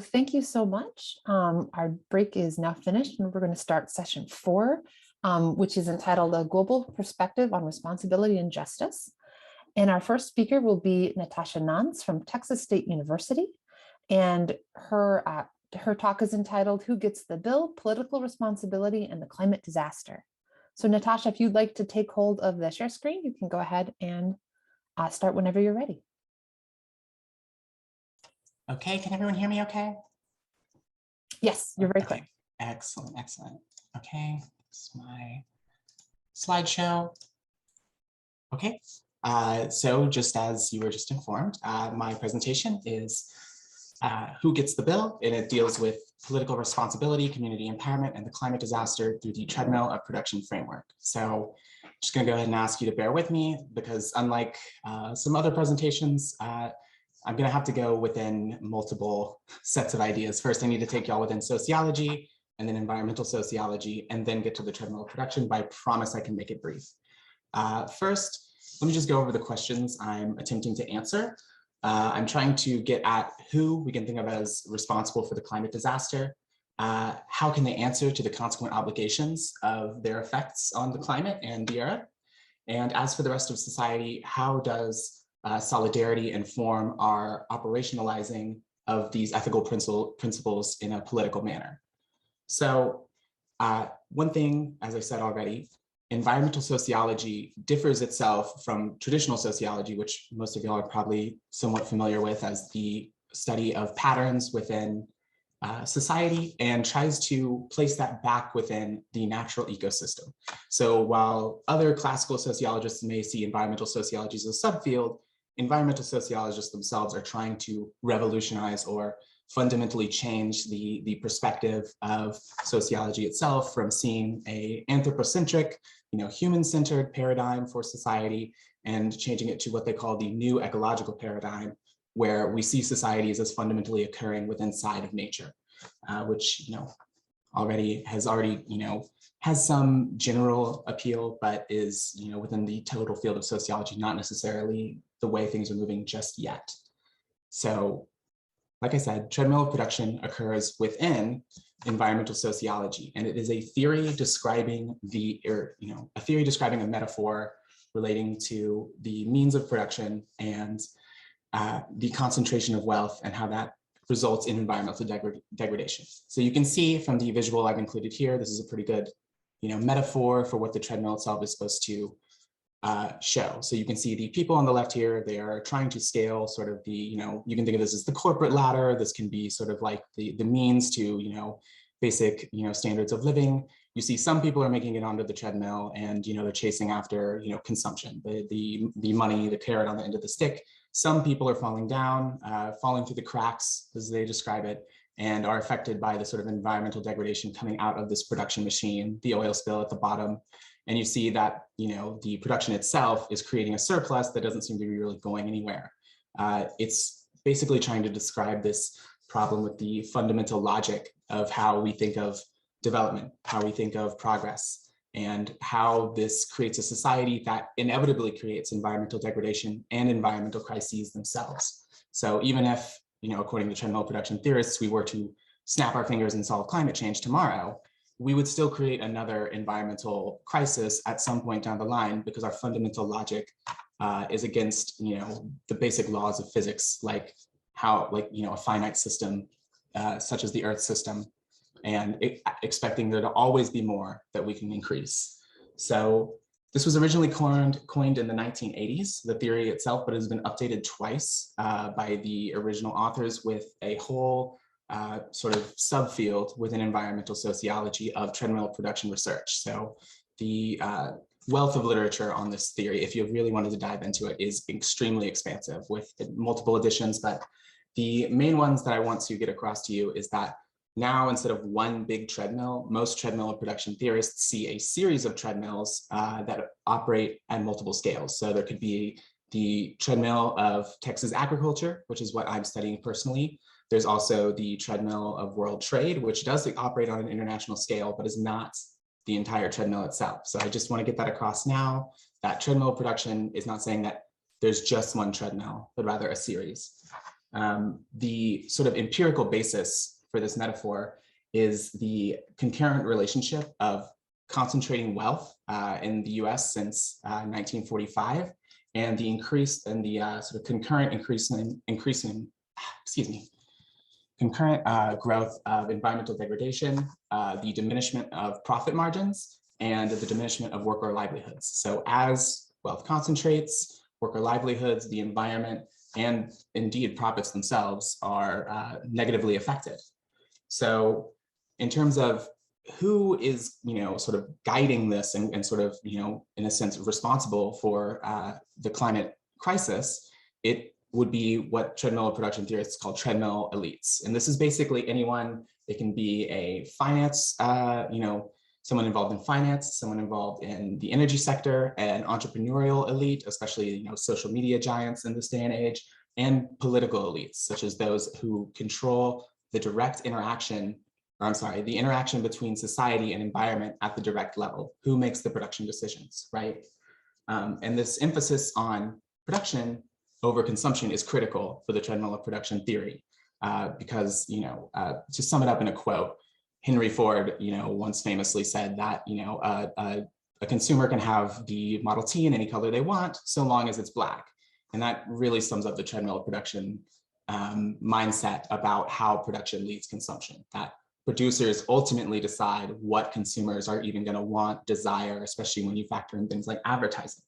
Thank you so much. Our break is now finished and we're going to start session 4, which is entitled A Global Perspective on Responsibility and Justice. And our first speaker will be Natasha Nance from Texas State University. And her talk is entitled Who Gets the Bill? Political Responsibility and the Climate Disaster. So Natasha, if you'd like to take hold of the share screen, you can go ahead and start whenever you're ready. Okay, can everyone hear me okay? Yes, you're very clear. Excellent, excellent. Okay, this is my slideshow. Okay, so just as you were just informed, my presentation is Who Gets the Bill? And it deals with political responsibility, community empowerment, and the climate disaster through the Treadmill of Production framework. So I'm just gonna go ahead and ask you to bear with me because unlike some other presentations, I'm going to have to go within multiple sets of ideas. First, I need to take y'all within sociology and then environmental sociology, and then get to the treadmill of production, but I promise I can make it brief. First, let me just go over the questions I'm attempting to answer. I'm trying to get at who we can think of as responsible for the climate disaster. How can they answer to the consequent obligations of their effects on the climate and the earth? And as for the rest of society, how does solidarity inform our operationalizing of these ethical principles in a political manner? So one thing, as I said already, environmental sociology differs itself from traditional sociology, which most of y'all are probably somewhat familiar with as the study of patterns within society, and tries to place that back within the natural ecosystem. So while other classical sociologists may see environmental sociology as a subfield, environmental sociologists themselves are trying to revolutionize or fundamentally change the perspective of sociology itself from seeing an anthropocentric, human-centered paradigm for society and changing it to what they call the new ecological paradigm, where we see societies as fundamentally occurring within inside of nature, which has some general appeal, but is within the total field of sociology, not necessarily the way things are moving just yet. So, like I said, treadmill of production occurs within environmental sociology, and it is a theory describing a metaphor relating to the means of production and the concentration of wealth and how that results in environmental degradation. So you can see from the visual I've included here, this is a pretty good metaphor for what the treadmill itself is supposed to show. So you can see the people on the left here, they are trying to scale sort of the, you can think of this as the corporate ladder. This can be sort of like the means to, basic, standards of living. You see some people are making it onto the treadmill and, they're chasing after, consumption, the money, the carrot on the end of the stick. Some people are falling down, falling through the cracks, as they describe it, and are affected by the sort of environmental degradation coming out of this production machine, the oil spill at the bottom. And you see that, the production itself is creating a surplus that doesn't seem to be really going anywhere. It's basically trying to describe this problem with the fundamental logic of how we think of development, how we think of progress, and how this creates a society that inevitably creates environmental degradation and environmental crises themselves. So even if, according to treadmill production theorists, we were to snap our fingers and solve climate change tomorrow, we would still create another environmental crisis at some point down the line because our fundamental logic is against, the basic laws of physics, like how, a finite system such as the Earth system, and expecting there to always be more that we can increase. So this was originally coined in the 1980s, the theory itself, but it has been updated twice by the original authors with a whole sort of subfield within environmental sociology of treadmill production research. So the wealth of literature on this theory, if you really wanted to dive into it, is extremely expansive with multiple editions. But the main ones that I want to get across to you is that now, instead of one big treadmill, most treadmill production theorists see a series of treadmills that operate at multiple scales. So there could be the treadmill of Texas agriculture, which is what I'm studying personally. There's also the treadmill of world trade, which does operate on an international scale, but is not the entire treadmill itself. So I just want to get that across now, that treadmill production is not saying that there's just one treadmill, but rather a series. The sort of empirical basis for this metaphor is the concurrent relationship of concentrating wealth in the US since 1945, and the increase in the sort of concurrent concurrent growth of environmental degradation, the diminishment of profit margins, and the diminishment of worker livelihoods. So as wealth concentrates, worker livelihoods, the environment, and indeed profits themselves are negatively affected. So in terms of who is, sort of guiding this and sort of, in a sense, responsible for the climate crisis, it would be what treadmill production theorists call treadmill elites. And this is basically anyone. It can be a finance, someone involved in finance, someone involved in the energy sector, an entrepreneurial elite, especially, social media giants in this day and age, and political elites, such as those who control the direct interaction, the interaction between society and environment at the direct level. Who makes the production decisions, right? And this emphasis on production over consumption is critical for the treadmill of production theory, because, to sum it up in a quote, Henry Ford, once famously said that, a consumer can have the Model T in any color they want, so long as it's black. And that really sums up the treadmill of production mindset about how production leads consumption, that producers ultimately decide what consumers are even going to want, desire, especially when you factor in things like advertising.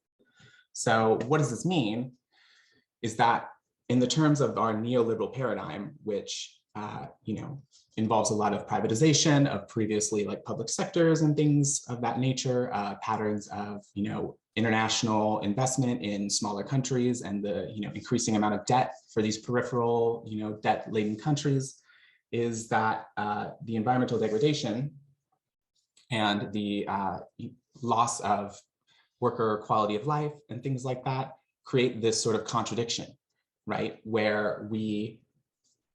So what does this mean? Is that in the terms of our neoliberal paradigm, which involves a lot of privatization of previously like public sectors and things of that nature, patterns of international investment in smaller countries, and the increasing amount of debt for these peripheral debt-laden countries, is that the environmental degradation and the loss of worker quality of life and things like that create this sort of contradiction, right? Where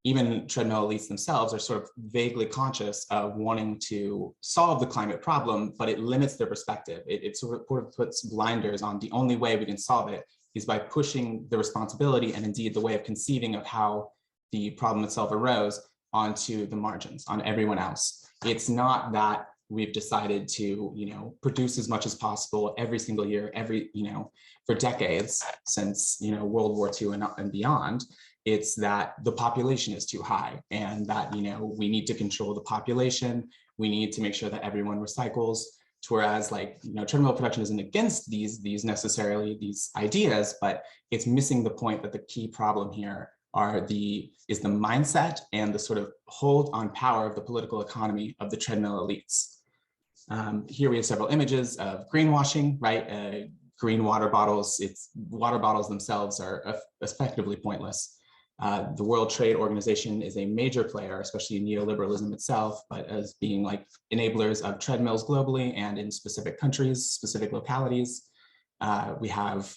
even treadmill elites themselves are sort of vaguely conscious of wanting to solve the climate problem, but it limits their perspective. It sort of puts blinders on the only way we can solve it is by pushing the responsibility and indeed the way of conceiving of how the problem itself arose onto the margins, on everyone else. It's not that we've decided to, produce as much as possible every single year, for decades since, World War II and beyond. It's that the population is too high, and that, we need to control the population. We need to make sure that everyone recycles. Whereas, treadmill production isn't against these ideas, but it's missing the point that the key problem here is the mindset and the sort of hold on power of the political economy of the treadmill elites. Here we have several images of greenwashing, right? Green water bottles. Water bottles themselves are effectively pointless. The World Trade Organization is a major player, especially in neoliberalism itself, but as being like enablers of treadmills globally and in specific countries, specific localities. We have,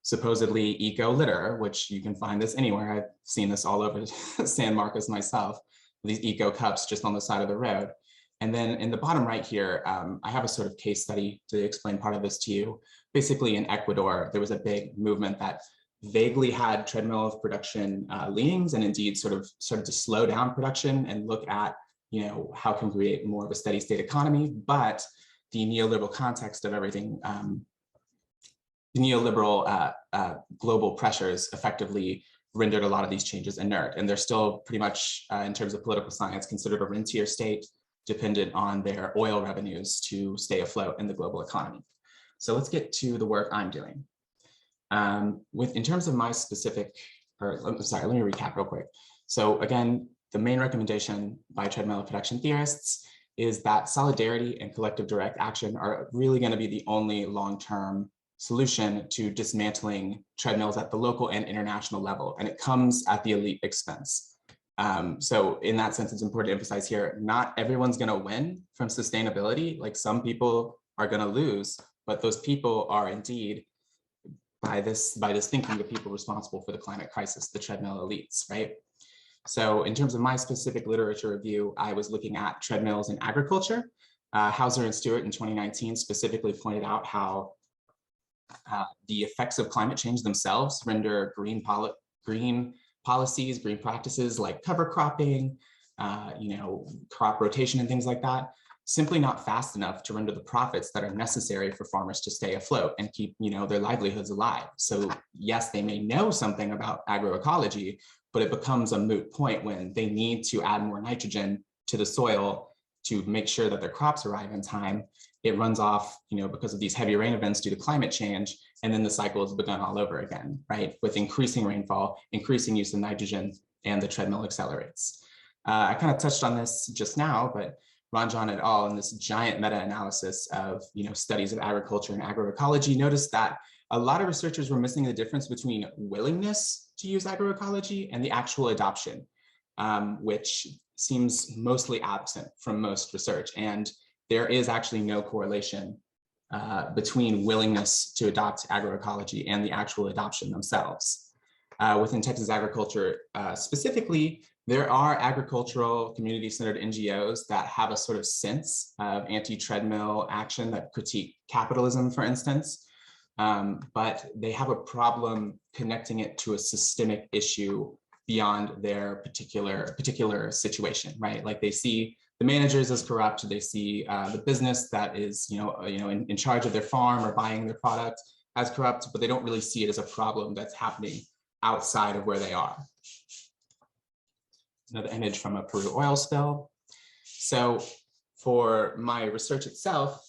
supposedly eco litter, which you can find this anywhere. I've seen this all over San Marcos myself, these eco cups just on the side of the road. And then in the bottom right here, I have a sort of case study to explain part of this to you. Basically in Ecuador, there was a big movement that vaguely had treadmill of production leanings, and indeed started to slow down production and look at, how can we create more of a steady state economy. But the neoliberal context of everything, the neoliberal global pressures effectively rendered a lot of these changes inert. And they're still pretty much, in terms of political science, considered a rentier state, dependent on their oil revenues to stay afloat in the global economy. So let's get to the work I'm doing. In terms of my specific, let me recap real quick. So again, the main recommendation by treadmill production theorists is that solidarity and collective direct action are really going to be the only long-term solution to dismantling treadmills at the local and international level, and it comes at the elite expense. So in that sense, it's important to emphasize here, not everyone's going to win from sustainability. Like, some people are going to lose, but those people are indeed, by this thinking, the people responsible for the climate crisis, the treadmill elites, right? So in terms of my specific literature review, I was looking at treadmills in agriculture. Hauser and Stewart in 2019 specifically pointed out how the effects of climate change themselves render green policies, green practices like cover cropping, crop rotation and things like that, simply not fast enough to render the profits that are necessary for farmers to stay afloat and keep, their livelihoods alive. So yes, they may know something about agroecology, but it becomes a moot point when they need to add more nitrogen to the soil to make sure that their crops arrive in time. It runs off, because of these heavy rain events due to climate change, and then the cycle is begun all over again, right? With increasing rainfall, increasing use of nitrogen, and the treadmill accelerates. I kind of touched on this just now, but Ranjan et al. In this giant meta-analysis of studies of agriculture and agroecology noticed that a lot of researchers were missing the difference between willingness to use agroecology and the actual adoption, which seems mostly absent from most research. And there is actually no correlation between willingness to adopt agroecology and the actual adoption themselves. Within Texas agriculture specifically, there are agricultural community-centered NGOs that have a sort of sense of anti-treadmill action that critique capitalism, for instance, but they have a problem connecting it to a systemic issue beyond their particular situation, right? Like they see the managers as corrupt, they see the business that is in charge of their farm or buying their product as corrupt, but they don't really see it as a problem that's happening outside of where they are. Another image from a Peru oil spill. So for my research itself,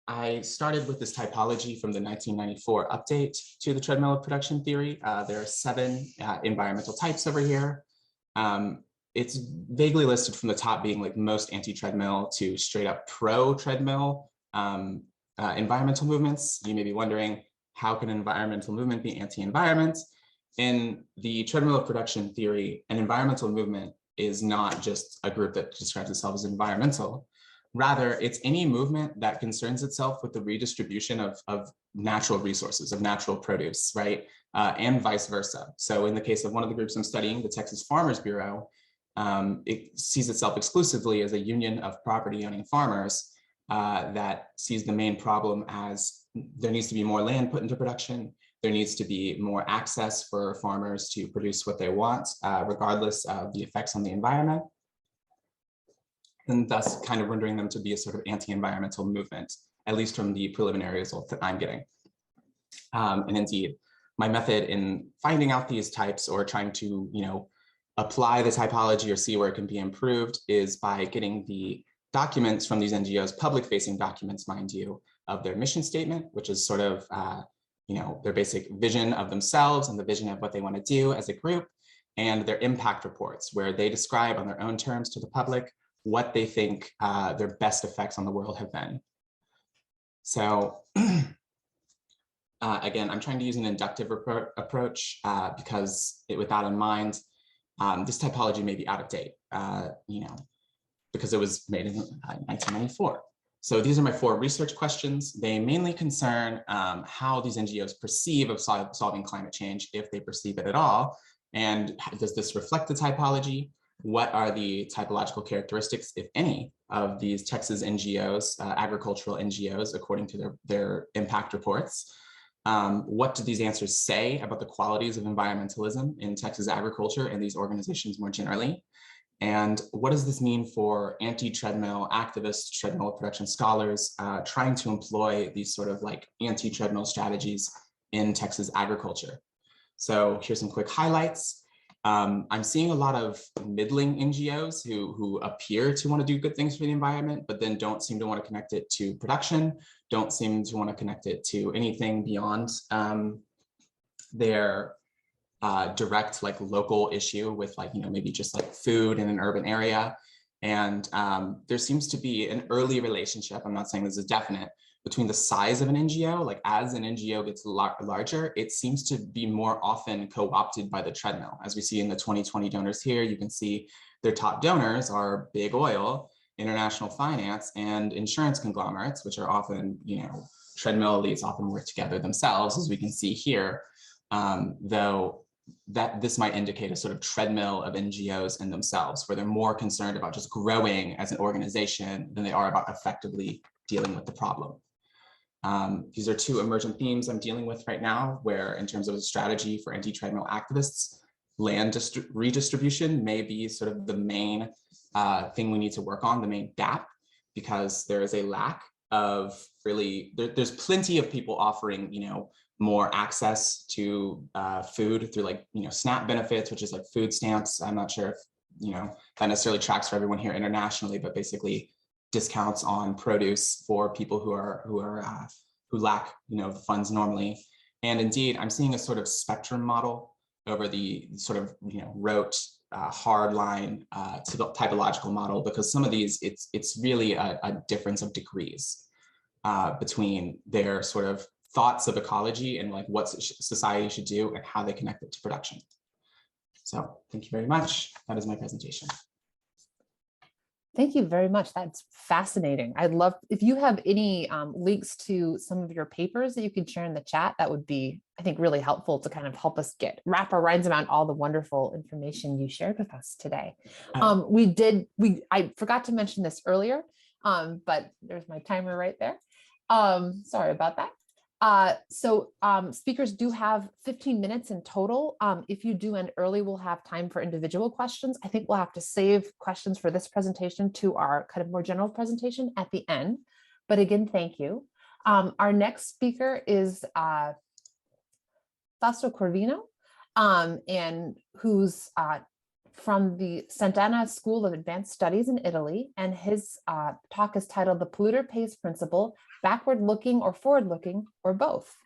I started with this typology from the 1994 update to the treadmill of production theory. There are 7 environmental types over here. It's vaguely listed from the top being like most anti-treadmill to straight up pro-treadmill environmental movements. You may be wondering, how can an environmental movement be anti-environment? In the treadmill of production theory, an environmental movement is not just a group that describes itself as environmental. Rather, it's any movement that concerns itself with the redistribution of natural resources, of natural produce, right? And vice versa. So in the case of one of the groups I'm studying, the Texas Farmers Bureau, it sees itself exclusively as a union of property owning farmers that sees the main problem as there needs to be more land put into production. There needs to be more access for farmers to produce what they want, regardless of the effects on the environment, and thus kind of rendering them to be a sort of anti-environmental movement, at least from the preliminary results that I'm getting. And indeed, my method in finding out these types or trying to, apply the typology or see where it can be improved is by getting the documents from these NGOs, public-facing documents, mind you, of their mission statement, which is sort of their basic vision of themselves and the vision of what they want to do as a group, and their impact reports, where they describe on their own terms to the public what they think their best effects on the world have been. So again, I'm trying to use an inductive approach because with that in mind, this typology may be out of date, because it was made in 1994. So these are my 4 research questions. They mainly concern how these NGOs perceive of solving climate change, if they perceive it at all. And does this reflect the typology? What are the typological characteristics, if any, of these Texas NGOs, agricultural NGOs, according to their impact reports? What do these answers say about the qualities of environmentalism in Texas agriculture and these organizations more generally? And what does this mean for anti-treadmill activists, treadmill production scholars, trying to employ these sort of like anti-treadmill strategies in Texas agriculture? So here's some quick highlights. I'm seeing a lot of middling NGOs who appear to want to do good things for the environment, but then don't seem to want to connect it to production, don't seem to want to connect it to anything beyond their direct like local issue with like, maybe just like food in an urban area. And there seems to be an early relationship, I'm not saying this is definite, between the size of an NGO, like as an NGO gets larger, it seems to be more often co-opted by the treadmill. As we see in the 2020 donors here, you can see their top donors are big oil, international finance, and insurance conglomerates, which are often, treadmill elites often work together themselves, as we can see here, though that this might indicate a sort of treadmill of NGOs in themselves, where they're more concerned about just growing as an organization than they are about effectively dealing with the problem. These are 2 emergent themes I'm dealing with right now, where in terms of a strategy for anti-treadmill activists, land redistribution may be sort of the main thing we need to work on, the main gap, because there is a lack of really, there's plenty of people offering, more access to food through like, SNAP benefits, which is like food stamps. I'm not sure if, that necessarily tracks for everyone here internationally, but basically discounts on produce for people who lack, the funds normally. And indeed, I'm seeing a sort of spectrum model over the sort of, rote, hard line to the typological model, because some of these, it's really a difference of degrees between their sort of thoughts of ecology and like what society should do and how they connect it to production. So thank you very much. That is my presentation. Thank you very much. That's fascinating. I'd love, if you have any links to some of your papers that you can share in the chat, that would be, I think, really helpful to kind of help us wrap our minds around all the wonderful information you shared with us today. I forgot to mention this earlier, but there's my timer right there. Sorry about that. Speakers do have 15 minutes in total. If you do end early, we'll have time for individual questions. I think we'll have to save questions for this presentation to our kind of more general presentation at the end. But again, thank you. Our next speaker is Tasso Corvino, and who's from the Sant'Anna School of Advanced Studies in Italy. And his talk is titled The Polluter Pays Principle, Backward Looking or Forward Looking, or Both.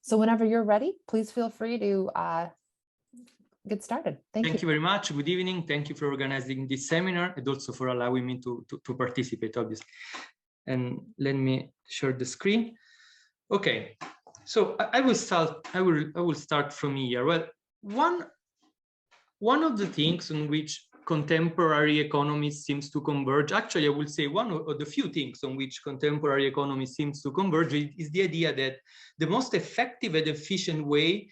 So whenever you're ready, please feel free to get started. Thank you. Thank you very much. Good evening. Thank you for organizing this seminar and also for allowing me to participate, obviously. And let me share the screen. Okay, so I will start from here. Well, one of the things on which contemporary economy seems to converge, actually, I would say one of the few things on which contemporary economy seems to converge is the idea that the most effective and efficient way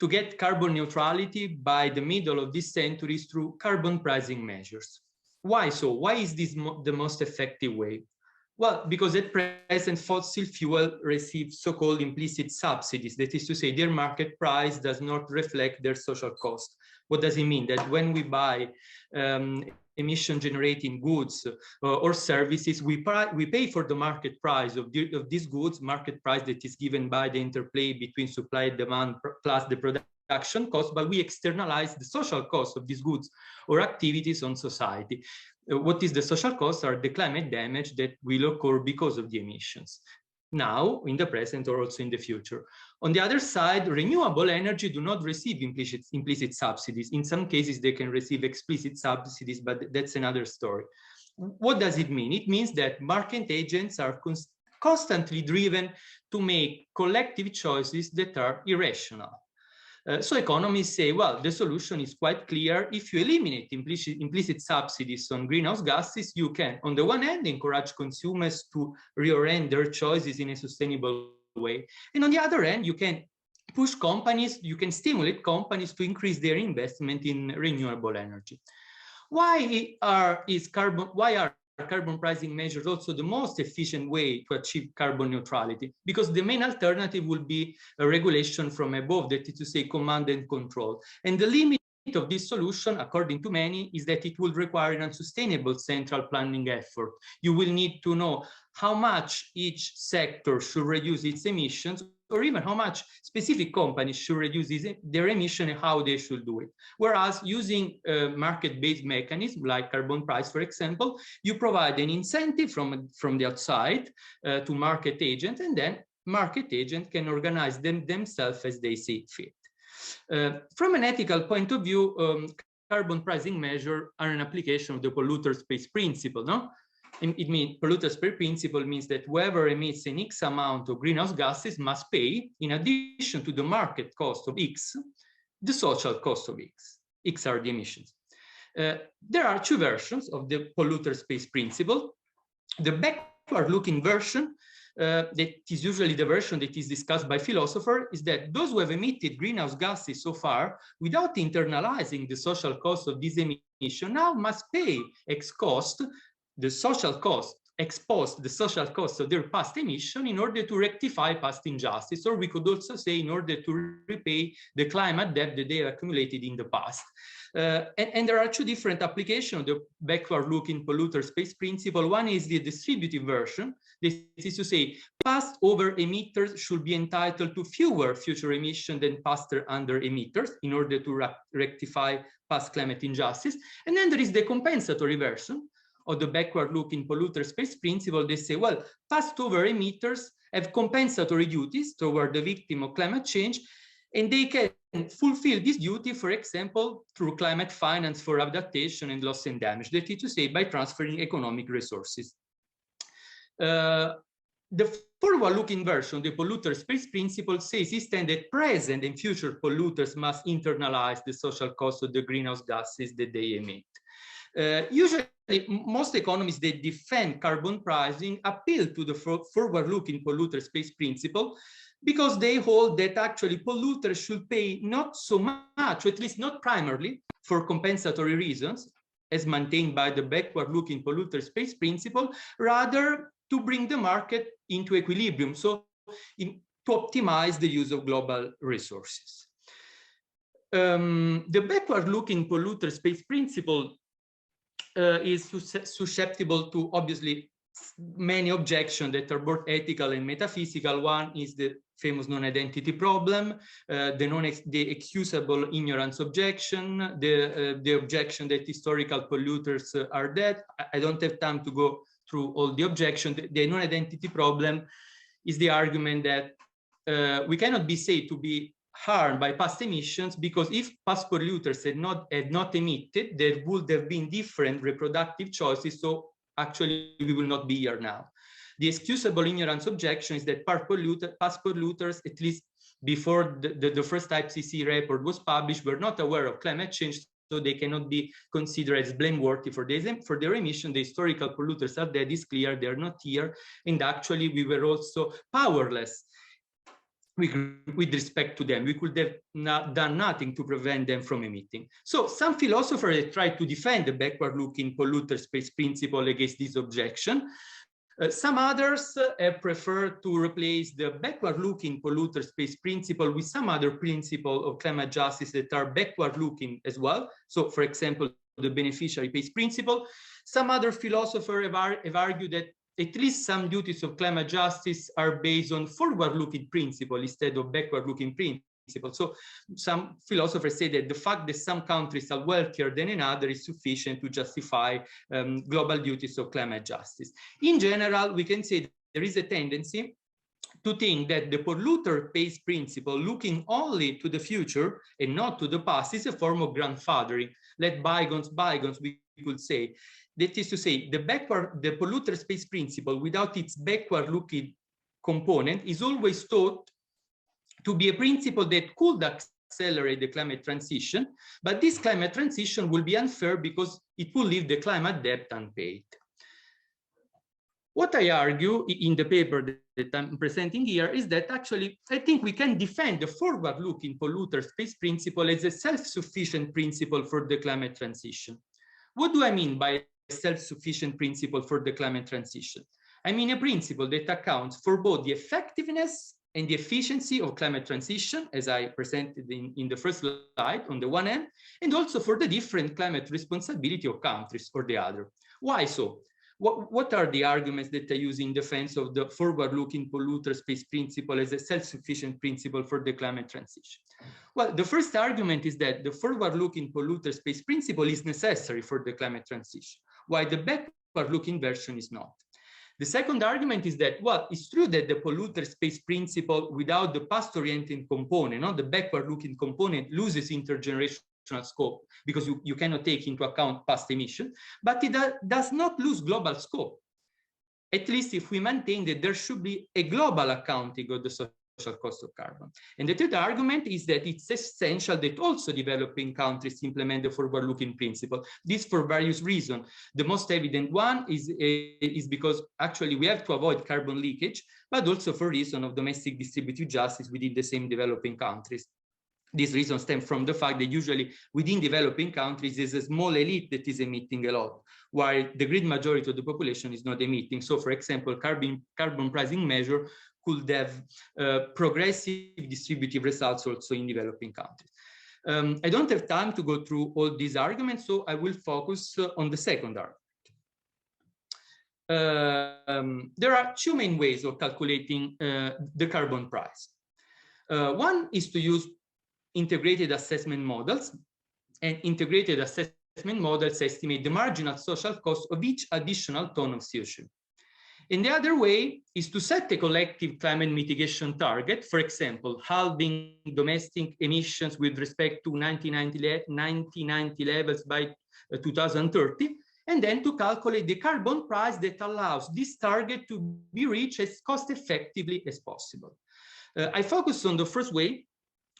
to get carbon neutrality by the middle of this century is through carbon pricing measures. Why so? Why is this the most effective way? Well, because at present fossil fuel receive so-called implicit subsidies. That is to say, their market price does not reflect their social cost. What does it mean? That when we buy emission-generating goods or services, we pay for the market price of these goods, market price that is given by the interplay between supply and demand plus the production cost, but we externalize the social cost of these goods or activities on society. What is the social cost are the climate damage that will occur because of the emissions, now, in the present, or also in the future. On the other side, renewable energy do not receive implicit subsidies. In some cases, they can receive explicit subsidies, but that's another story. What does it mean? It means that market agents are constantly driven to make collective choices that are irrational. So economists say, well, the solution is quite clear. If you eliminate implicit subsidies on greenhouse gases, you can, on the one hand, encourage consumers to reorient their choices in a sustainable way. And on the other hand, you can push companies, you can stimulate companies to increase their investment in renewable energy. Why are carbon pricing measures also the most efficient way to achieve carbon neutrality? Because the main alternative will be a regulation from above, that is to say command and control. And the limit of this solution, according to many, is that it will require an unsustainable central planning effort. You will need to know how much each sector should reduce its emissions, or even how much specific companies should reduce their emission and how they should do it. Whereas using a market-based mechanism like carbon price, for example, you provide an incentive from the outside to market agents, and then market agents can organize themselves as they see fit. From an ethical point of view, carbon pricing measures are an application of the polluter pays principle, no? It means polluters pay principle means that whoever emits an X amount of greenhouse gases must pay, in addition to the market cost of X, the social cost of X. X are the emissions. There are two versions of the polluters pays principle. The backward-looking version, that is usually the version that is discussed by philosophers, is that those who have emitted greenhouse gases so far, without internalizing the social cost of this emission, now must pay ex cost the social cost exposed the social cost of their past emission in order to rectify past injustice, or we could also say in order to repay the climate debt that they have accumulated in the past. And there are two different applications of the backward-looking polluter space principle. One is the distributive version. This is to say, past over-emitters should be entitled to fewer future emissions than past under-emitters in order to rectify past climate injustice. And then there is the compensatory version of the backward-looking polluter space principle. They say, well, past over-emitters have compensatory duties toward the victim of climate change, and they can fulfill this duty, for example, through climate finance for adaptation and loss and damage, that is to say, by transferring economic resources. The forward-looking version, the polluter space principle, says instead that present and future polluters must internalize the social cost of the greenhouse gases that they emit. Usually, most economists that defend carbon pricing appeal to the forward-looking polluter space principle because they hold that actually polluters should pay not so much, or at least not primarily, for compensatory reasons, as maintained by the backward-looking polluter space principle, rather to bring the market into equilibrium, so to optimize the use of global resources. The backward-looking polluter space principle is susceptible to, obviously, many objections that are both ethical and metaphysical. One is the famous non-identity problem, the excusable ignorance objection, the objection that historical polluters are dead. I don't have time to go through all the objections. The non-identity problem is the argument that we cannot be said to be harmed by past emissions, because if past polluters had not emitted, there would have been different reproductive choices. So actually, we will not be here now. The excusable ignorance objection is that past polluters, at least before the first IPCC report was published, were not aware of climate change, so they cannot be considered as blameworthy for their emission. The historical polluters are dead, is clear, they're not here. And actually, we were also powerless with respect to them. We could have done nothing to prevent them from emitting. So some philosophers try to defend the backward-looking polluter space principle against this objection. Some others prefer to replace the backward-looking polluter space principle with some other principle of climate justice that are backward-looking as well. So, for example, the beneficiary pays principle. Some other philosophers have argued that at least some duties of climate justice are based on forward-looking principle instead of backward-looking principle. So some philosophers say that the fact that some countries are wealthier than another is sufficient to justify global duties of climate justice. In general, we can say there is a tendency to think that the polluter pays principle, looking only to the future and not to the past, is a form of grandfathering. Let bygones bygones, we could say. That is to say, the polluter space principle, without its backward-looking component, is always thought to be a principle that could accelerate the climate transition, but this climate transition will be unfair because it will leave the climate debt unpaid. What I argue in the paper that I'm presenting here is that actually, I think we can defend the forward-looking polluter space principle as a self-sufficient principle for the climate transition. What do I mean by self-sufficient principle for the climate transition? I mean a principle that accounts for both the effectiveness and the efficiency of climate transition, as I presented in the first slide on the one hand, and also for the different climate responsibility of countries or the other. Why so? What are the arguments that I use in defense of the forward-looking polluter space principle as a self-sufficient principle for the climate transition? Well, the first argument is that the forward-looking polluter space principle is necessary for the climate transition, while the backward-looking version is not. The second argument is that, well, it's true that the polluter space principle without the past-oriented component, not the backward-looking component, loses intergenerational scope because you cannot take into account past emission, but it does not lose global scope, at least if we maintain that there should be a global accounting of the social cost of carbon. And the third argument is that it's essential that also developing countries implement the forward-looking principle. This for various reasons. The most evident one is because actually we have to avoid carbon leakage, but also for reason of domestic distributive justice within the same developing countries. This reason stems from the fact that usually within developing countries is a small elite that is emitting a lot, while the great majority of the population is not emitting. So, for example, carbon pricing measure could have progressive distributive results also in developing countries. I don't have time to go through all these arguments, so I will focus on the second argument. There are two main ways of calculating the carbon price. One is to use integrated assessment models, and integrated assessment models estimate the marginal social cost of each additional ton of CO2. And the other way is to set a collective climate mitigation target, for example, halving domestic emissions with respect to 1990 levels by 2030, and then to calculate the carbon price that allows this target to be reached as cost effectively as possible. I focus on the first way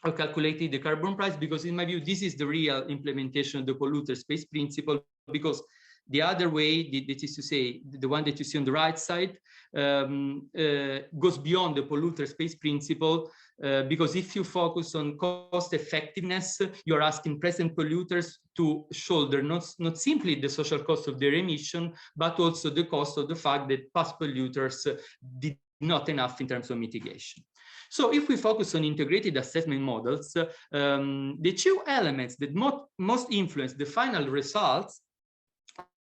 of calculating the carbon price because, in my view, this is the real implementation of the polluter pays principle, because the other way, that is to say, the one that you see on the right side, goes beyond the polluter pays principle, because if you focus on cost effectiveness, you're asking present polluters to shoulder not simply the social cost of their emission, but also the cost of the fact that past polluters did not enough in terms of mitigation. So if we focus on integrated assessment models, the two elements that most influence the final results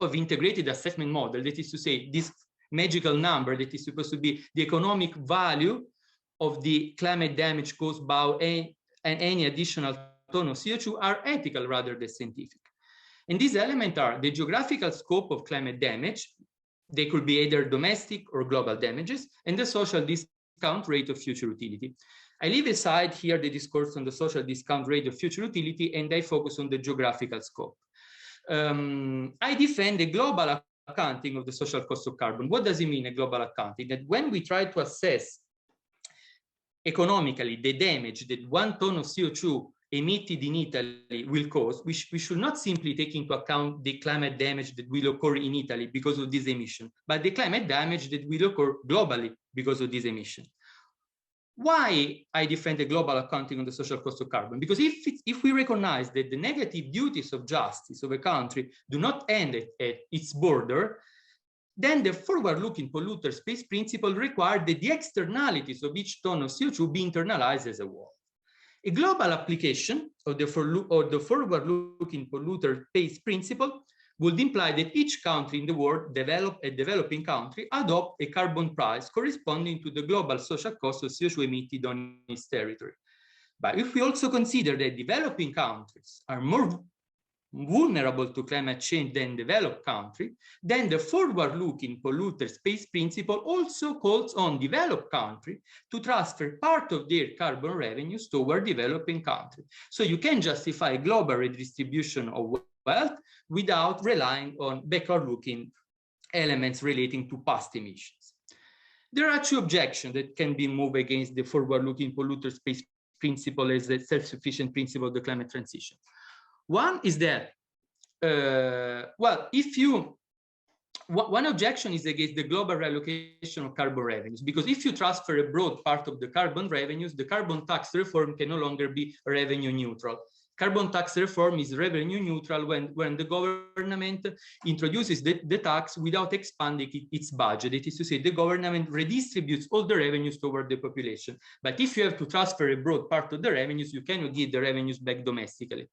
of integrated assessment model, that is to say, this magical number that is supposed to be the economic value of the climate damage caused by any additional ton of CO2, are ethical rather than scientific. And these elements are the geographical scope of climate damage. They could be either domestic or global damages, and the social discount rate of future utility. I leave aside here the discourse on the social discount rate of future utility, and I focus on the geographical scope. I defend a global accounting of the social cost of carbon. What does it mean, a global accounting? That when we try to assess economically the damage that 1 ton of CO2 emitted in Italy will cause, we should not simply take into account the climate damage that will occur in Italy because of this emission, but the climate damage that will occur globally because of this emission. Why I defend the global accounting on the social cost of carbon? Because if we recognize that the negative duties of justice of a country do not end at its border, then the forward-looking polluter pays principle requires that the externalities of each ton of CO2 be internalized as a whole. A global application of the forward-looking polluter pays principle would imply that each country in the world, developing country, adopt a carbon price corresponding to the global social cost of CO2 emitted on its territory. But if we also consider that developing countries are more vulnerable to climate change than developed countries, then the forward-looking polluter pays principle also calls on developed countries to transfer part of their carbon revenues toward developing countries. So you can justify a global redistribution of wealth without relying on backward-looking elements relating to past emissions. There are two objections that can be moved against the forward-looking polluter pays principle as a self-sufficient principle of the climate transition. One is that, one objection is against the global reallocation of carbon revenues, because if you transfer a broad part of the carbon revenues, the carbon tax reform can no longer be revenue neutral. Carbon tax reform is revenue neutral when the government introduces the tax without expanding its budget. It is to say, the government redistributes all the revenues toward the population. But if you have to transfer a broad part of the revenues, you cannot give the revenues back domestically.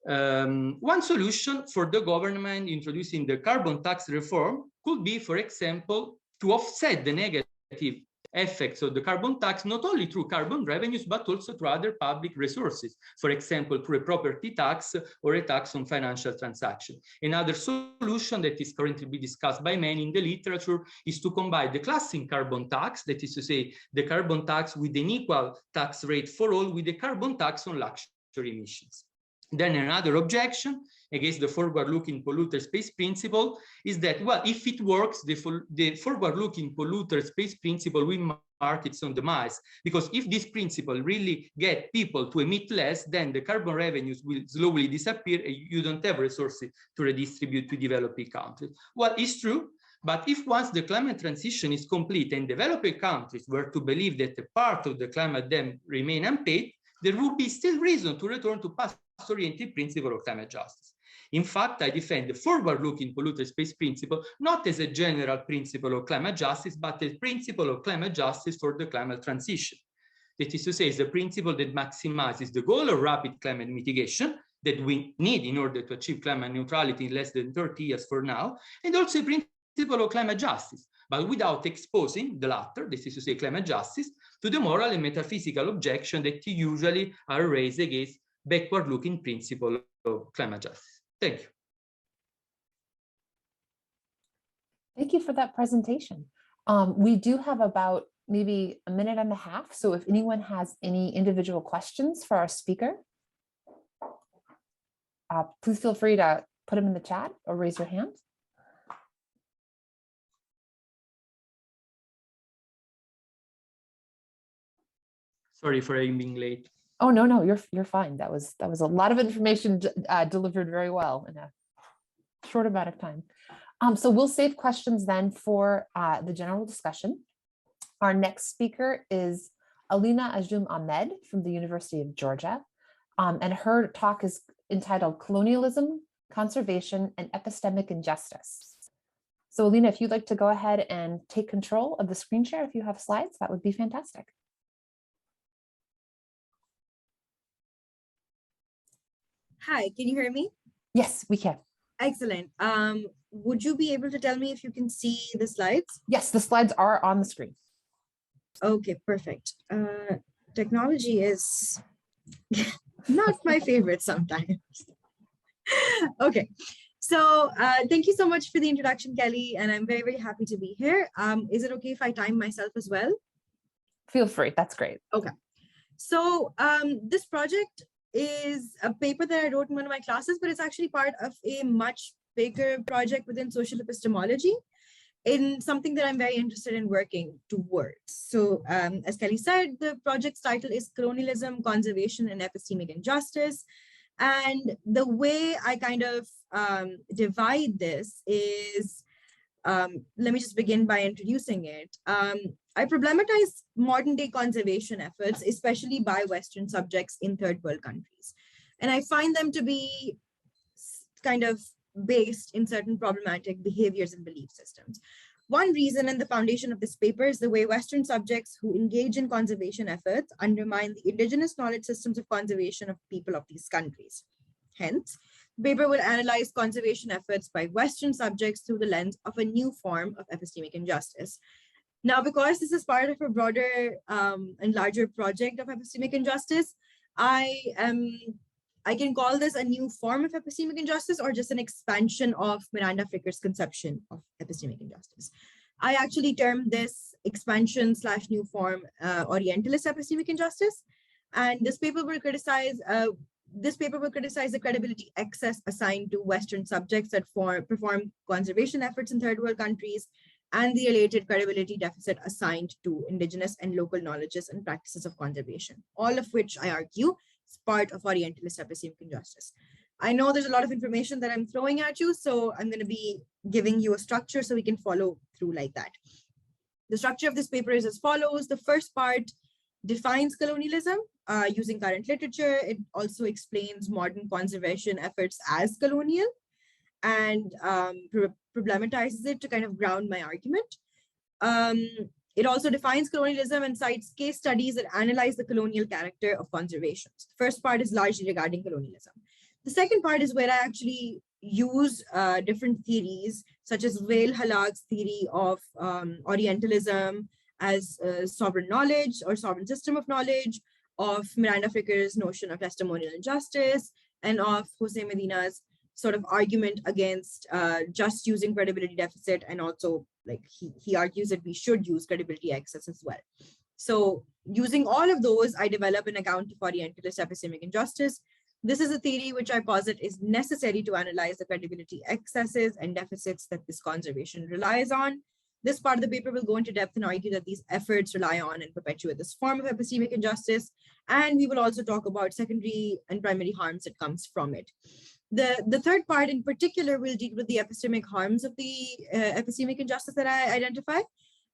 One solution for the government introducing the carbon tax reform could be, for example, to offset the negative effects of the carbon tax, not only through carbon revenues, but also through other public resources, for example, through a property tax or a tax on financial transactions. Another solution that is currently being discussed by many in the literature is to combine the classic carbon tax, that is to say, the carbon tax with an equal tax rate for all, with the carbon tax on luxury emissions. Then another objection against the forward-looking polluter pays principle is that, well, if it works, the forward-looking polluter pays principle will mark its own demise, because if this principle really get people to emit less, then the carbon revenues will slowly disappear and you don't have resources to redistribute to developing countries. Well, it's true, but if once the climate transition is complete and developing countries were to believe that a part of the climate debt remain unpaid, there would be still reason to return to past-oriented principle of climate justice. In fact, I defend the forward-looking polluter space principle not as a general principle of climate justice, but a principle of climate justice for the climate transition. That is to say, it's a principle that maximizes the goal of rapid climate mitigation that we need in order to achieve climate neutrality in less than 30 years for now, and also a principle of climate justice, but without exposing the latter, this is to say climate justice, to the moral and metaphysical objection that usually are raised against backward-looking principle of climate justice. Thank you. Thank you for that presentation. We do have about maybe a minute and a half. So if anyone has any individual questions for our speaker, please feel free to put them in the chat or raise your hand. Sorry for being late. Oh, no, you're fine. That was a lot of information delivered very well in a short amount of time. So we'll save questions then for the general discussion. Our next speaker is Alina Ajum Ahmed from the University of Georgia. And her talk is entitled Colonialism, Conservation, and Epistemic Injustice. So Alina, if you'd like to go ahead and take control of the screen share, if you have slides, that would be fantastic. Hi, can you hear me? Yes, we can. Excellent. Would you be able to tell me if you can see the slides? Yes, the slides are on the screen. Okay, perfect. Technology is not my favorite sometimes. Okay, so thank you so much for the introduction, Kelly, and I'm very, very happy to be here. Is it okay if I time myself as well? Feel free, that's great. Okay, so this project is a paper that I wrote in one of my classes, but it's actually part of a much bigger project within social epistemology in something that I'm very interested in working towards. So as Kelly said, the project's title is Colonialism, Conservation, and Epistemic Injustice. And the way I kind of divide this is, let me just begin by introducing it. I problematize modern day conservation efforts, especially by Western subjects in third world countries. And I find them to be kind of based in certain problematic behaviors and belief systems. One reason and the foundation of this paper is the way Western subjects who engage in conservation efforts undermine the indigenous knowledge systems of conservation of people of these countries. Hence, the paper will analyze conservation efforts by Western subjects through the lens of a new form of epistemic injustice. Now, because this is part of a broader and larger project of epistemic injustice, I can call this a new form of epistemic injustice or just an expansion of Miranda Fricker's conception of epistemic injustice. I actually term this expansion / new form Orientalist epistemic injustice. And this paper will criticize the credibility excess assigned to Western subjects that perform conservation efforts in third world countries and the related credibility deficit assigned to indigenous and local knowledges and practices of conservation, all of which I argue is part of Orientalist epistemic injustice. I know there's a lot of information that I'm throwing at you, so I'm going to be giving you a structure so we can follow through like that. The structure of this paper is as follows. The first part defines colonialism using current literature. It also explains modern conservation efforts as colonial and problematizes it to kind of ground my argument. It also defines colonialism and cites case studies that analyze the colonial character of conservations. The first part is largely regarding colonialism. The second part is where I actually use different theories, such as Wael Halag's theory of Orientalism as sovereign knowledge or sovereign system of knowledge, of Miranda Fricker's notion of testimonial injustice, and of Jose Medina's sort of argument against just using credibility deficit, and also like he argues that we should use credibility excess as well. So using all of those, I develop an account of Orientalist epistemic injustice. This is a theory which I posit is necessary to analyze the credibility excesses and deficits that this conservation relies on. This part of the paper will go into depth and argue that these efforts rely on and perpetuate this form of epistemic injustice. And we will also talk about secondary and primary harms that comes from it. The third part in particular will deal with the epistemic harms of the epistemic injustice that I identify.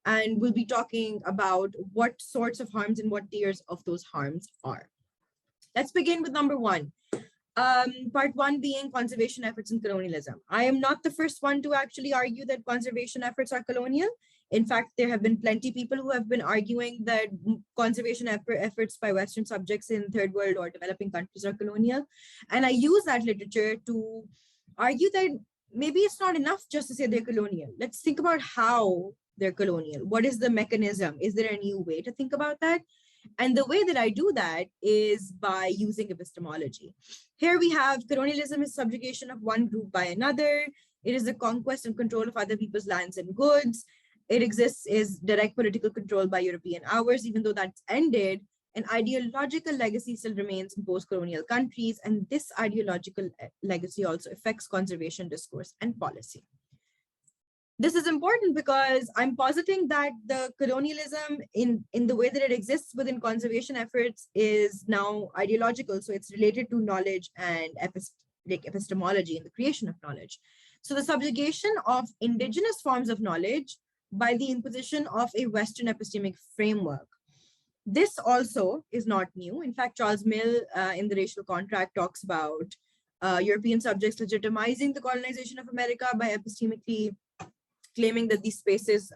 And we'll be talking about what sorts of harms and what tiers of those harms are. Let's begin with number one. Part one being conservation efforts in colonialism. I am not the first one to actually argue that conservation efforts are colonial. In fact, there have been plenty people who have been arguing that conservation efforts by Western subjects in third world or developing countries are colonial. And I use that literature to argue that maybe it's not enough just to say they're colonial. Let's think about how they're colonial. What is the mechanism? Is there a new way to think about that? And the way that I do that is by using epistemology. Here we have colonialism is subjugation of one group by another. It is the conquest and control of other people's lands and goods. It exists as direct political control by European powers. Even though that's ended, an ideological legacy still remains in post-colonial countries. And this ideological legacy also affects conservation discourse and policy. This is important because I'm positing that the colonialism in the way that it exists within conservation efforts is now ideological. So it's related to knowledge and epistemology and the creation of knowledge. So the subjugation of indigenous forms of knowledge by the imposition of a Western epistemic framework. This also is not new. In fact, Charles Mill in The Racial Contract talks about European subjects legitimizing the colonization of America by epistemically claiming that these spaces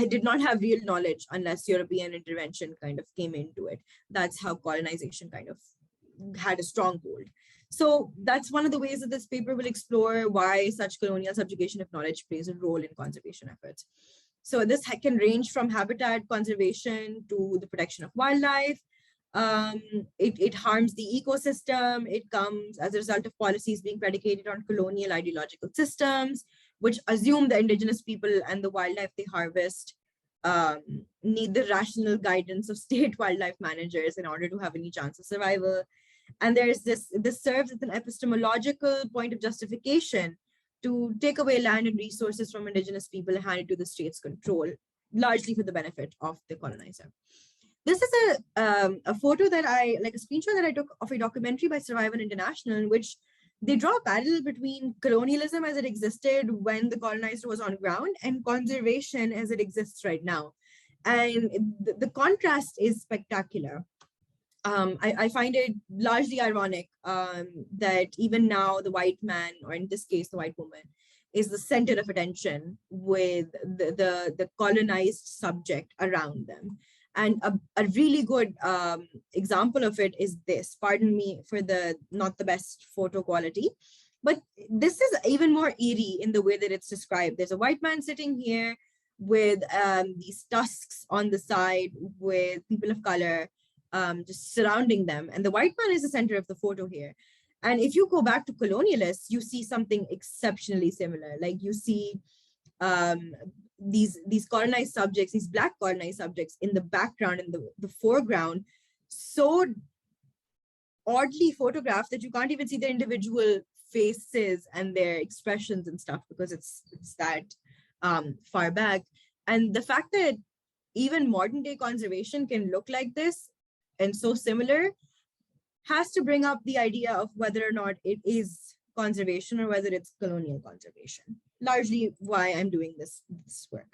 did not have real knowledge unless European intervention kind of came into it. That's how colonization kind of had a stronghold. So that's one of the ways that this paper will explore why such colonial subjugation of knowledge plays a role in conservation efforts. So this can range from habitat conservation to the protection of wildlife. It harms the ecosystem. It comes as a result of policies being predicated on colonial ideological systems, which assume the indigenous people and the wildlife they harvest need the rational guidance of state wildlife managers in order to have any chance of survival. And there's this serves as an epistemological point of justification to take away land and resources from indigenous people and hand it to the state's control, largely for the benefit of the colonizer. This is a photo that a screenshot that I took of a documentary by Survival International, in which they draw a parallel between colonialism as it existed when the colonizer was on ground and conservation as it exists right now. And the contrast is spectacular. I find it largely ironic that even now the white man, or in this case, the white woman, is the center of attention with the colonized subject around them. And a really good example of it is this. Pardon me for the not the best photo quality, but this is even more eerie in the way that it's described. There's a white man sitting here with these tusks on the side with people of color just surrounding them. And the white man is the center of the photo here. And if you go back to colonialists, you see something exceptionally similar. Like you see these colonized subjects, these Black colonized subjects in the background, in the foreground, so oddly photographed that you can't even see their individual faces and their expressions and stuff because it's that far back. And the fact that even modern day conservation can look like this and so similar has to bring up the idea of whether or not it is conservation or whether it's colonial conservation. Largely why I'm doing this work.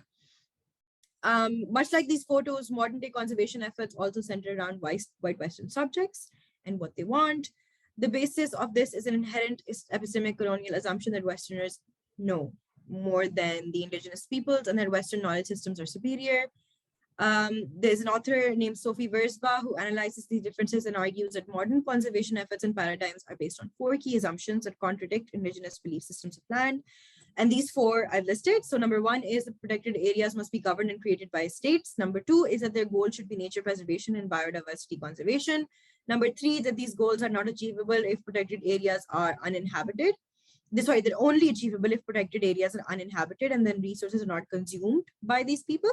Much like these photos, modern day conservation efforts also center around white Western subjects and what they want. The basis of this is an inherent epistemic colonial assumption that Westerners know more than the indigenous peoples and that Western knowledge systems are superior. There's an author named Sophie Versba who analyzes these differences and argues that modern conservation efforts and paradigms are based on 4 key assumptions that contradict indigenous belief systems of land. And these 4 I've listed. So number 1 is that protected areas must be governed and created by states. Number 2 is that their goal should be nature preservation and biodiversity conservation. Number 3, that these goals are not achievable if protected areas are uninhabited. They're only achievable if protected areas are uninhabited and then resources are not consumed by these people.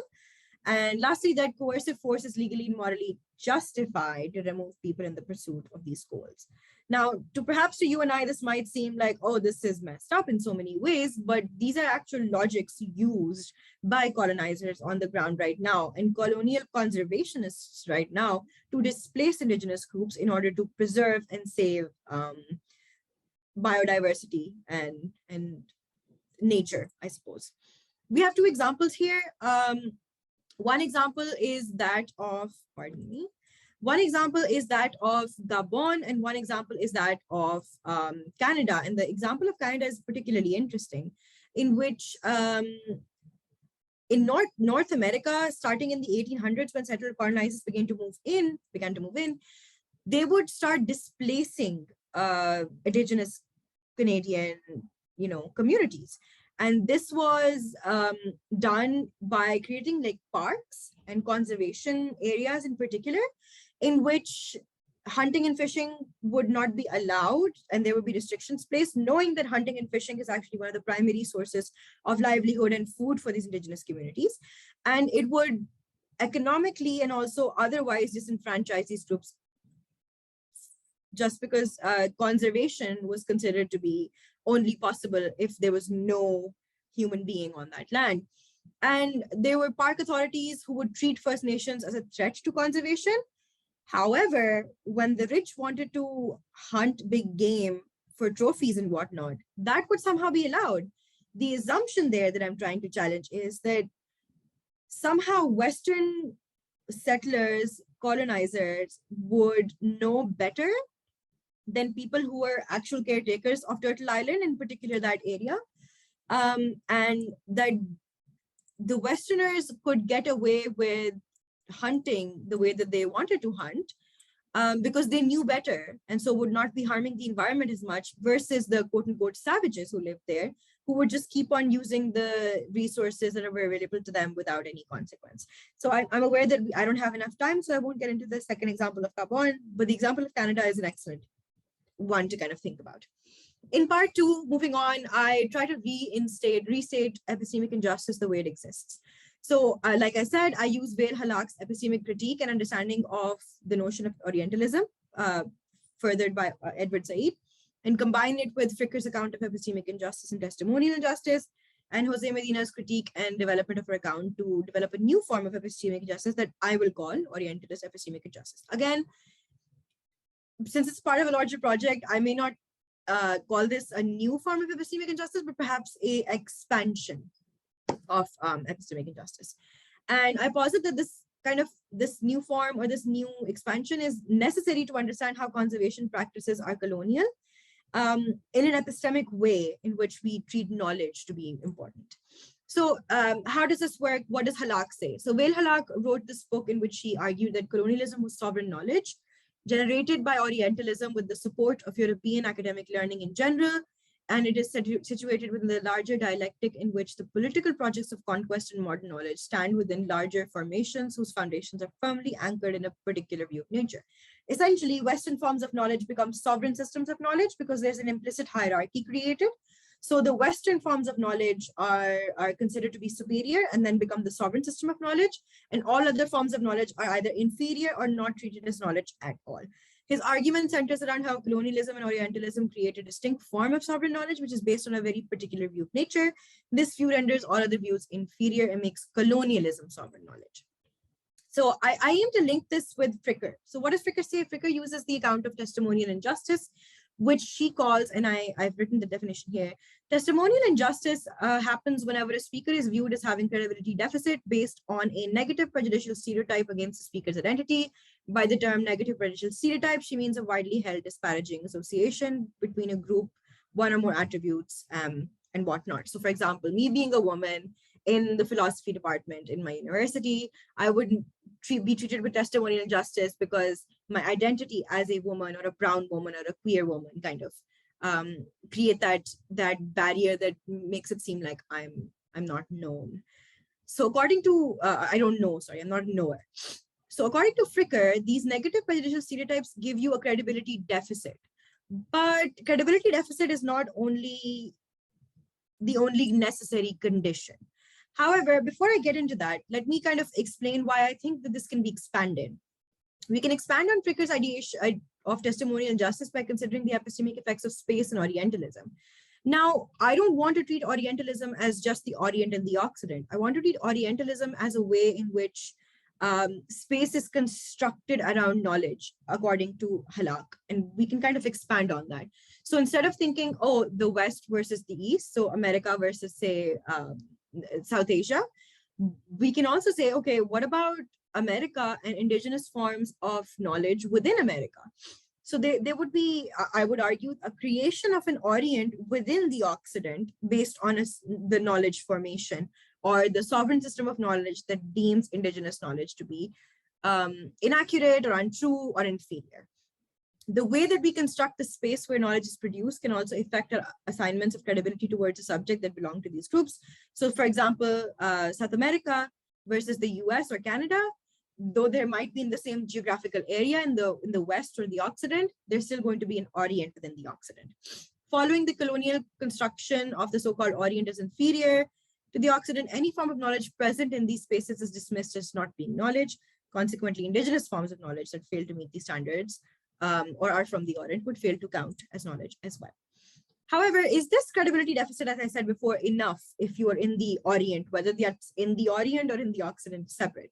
And lastly, that coercive force is legally and morally justified to remove people in the pursuit of these goals. Now, perhaps to you and I, this might seem like, oh, this is messed up in so many ways, but these are actual logics used by colonizers on the ground right now and colonial conservationists right now to displace indigenous groups in order to preserve and save biodiversity and nature, I suppose. We have 2 examples here. One example is that of, One example is that of Gabon, and one example is that of Canada. And the example of Canada is particularly interesting, in which in North America, starting in the 1800s, when settler colonizers began to move in, they would start displacing indigenous Canadian, communities. And this was done by creating like parks and conservation areas in particular, in which hunting and fishing would not be allowed, and there would be restrictions placed, knowing that hunting and fishing is actually one of the primary sources of livelihood and food for these indigenous communities. And it would economically and also otherwise disenfranchise these groups, just because conservation was considered to be only possible if there was no human being on that land. And there were park authorities who would treat First Nations as a threat to conservation. However, when the rich wanted to hunt big game for trophies and whatnot, that would somehow be allowed. The assumption there that I'm trying to challenge is that somehow Western settlers, colonizers would know better than people who were actual caretakers of Turtle Island, in particular that area, and that the Westerners could get away with hunting the way that they wanted to hunt because they knew better, and so would not be harming the environment as much, versus the quote-unquote savages who lived there, who would just keep on using the resources that were available to them without any consequence. So I'm aware that I don't have enough time, so I won't get into the second example of Gabon, but the example of Canada is an excellent one to kind of think about. In part two, moving on, I try to restate epistemic injustice the way it exists. So like I said, I use Vail Halak's epistemic critique and understanding of the notion of Orientalism, furthered by Edward Said, and combine it with Fricker's account of epistemic injustice and testimonial injustice, and Jose Medina's critique and development of her account to develop a new form of epistemic injustice that I will call Orientalist epistemic injustice. Again, since it's part of a larger project, I may not call this a new form of epistemic injustice, but perhaps a expansion of epistemic injustice. And I posit that this new form or this new expansion is necessary to understand how conservation practices are colonial in an epistemic way in which we treat knowledge to be important. So how does this work? What does Halak say? So Vail Halak wrote this book in which she argued that colonialism was sovereign knowledge generated by Orientalism with the support of European academic learning in general, and it is situated within the larger dialectic in which the political projects of conquest and modern knowledge stand within larger formations whose foundations are firmly anchored in a particular view of nature. Essentially, Western forms of knowledge become sovereign systems of knowledge because there's an implicit hierarchy created. So the Western forms of knowledge are considered to be superior and then become the sovereign system of knowledge, and all other forms of knowledge are either inferior or not treated as knowledge at all. His argument centers around how colonialism and Orientalism create a distinct form of sovereign knowledge, which is based on a very particular view of nature. This view renders all other views inferior and makes colonialism sovereign knowledge. So I aim to link this with Fricker. So what does Fricker say? Fricker uses the account of testimonial injustice, which she calls, and I've written the definition here, testimonial injustice happens whenever a speaker is viewed as having credibility deficit based on a negative prejudicial stereotype against the speaker's identity. By the term negative prejudicial stereotype, she means a widely held disparaging association between a group, one or more attributes, and whatnot. So for example, me being a woman in the philosophy department in my university, I wouldn't be treated with testimonial injustice because my identity as a woman or a brown woman or a queer woman kind of create that barrier that makes it seem like I'm not known. So according to, I'm not a knower. So according to Fricker, these negative prejudicial stereotypes give you a credibility deficit. But credibility deficit is not only the only necessary condition. However, before I get into that, let me kind of explain why I think that this can be expanded. We can expand on Fricker's idea of testimonial injustice by considering the epistemic effects of space and Orientalism. Now, I don't want to treat Orientalism as just the Orient and the Occident. I want to treat Orientalism as a way in which space is constructed around knowledge, according to Halak, and we can kind of expand on that. So instead of thinking, oh, the West versus the East, so America versus, say, South Asia, we can also say, okay, what about America and indigenous forms of knowledge within America. So there would be, I would argue, a creation of an Orient within the Occident based on the knowledge formation or the sovereign system of knowledge that deems indigenous knowledge to be inaccurate or untrue or inferior. The way that we construct the space where knowledge is produced can also affect our assignments of credibility towards a subject that belong to these groups. So for example, South America versus the US or Canada, though there might be in the same geographical area in the West or the Occident, there's still going to be an Orient within the Occident. Following the colonial construction of the so-called Orient as inferior to the Occident, any form of knowledge present in these spaces is dismissed as not being knowledge. Consequently, indigenous forms of knowledge that fail to meet these standards or are from the Orient would fail to count as knowledge as well. However, is this credibility deficit, as I said before, enough if you are in the Orient, whether that's in the Orient or in the Occident separate?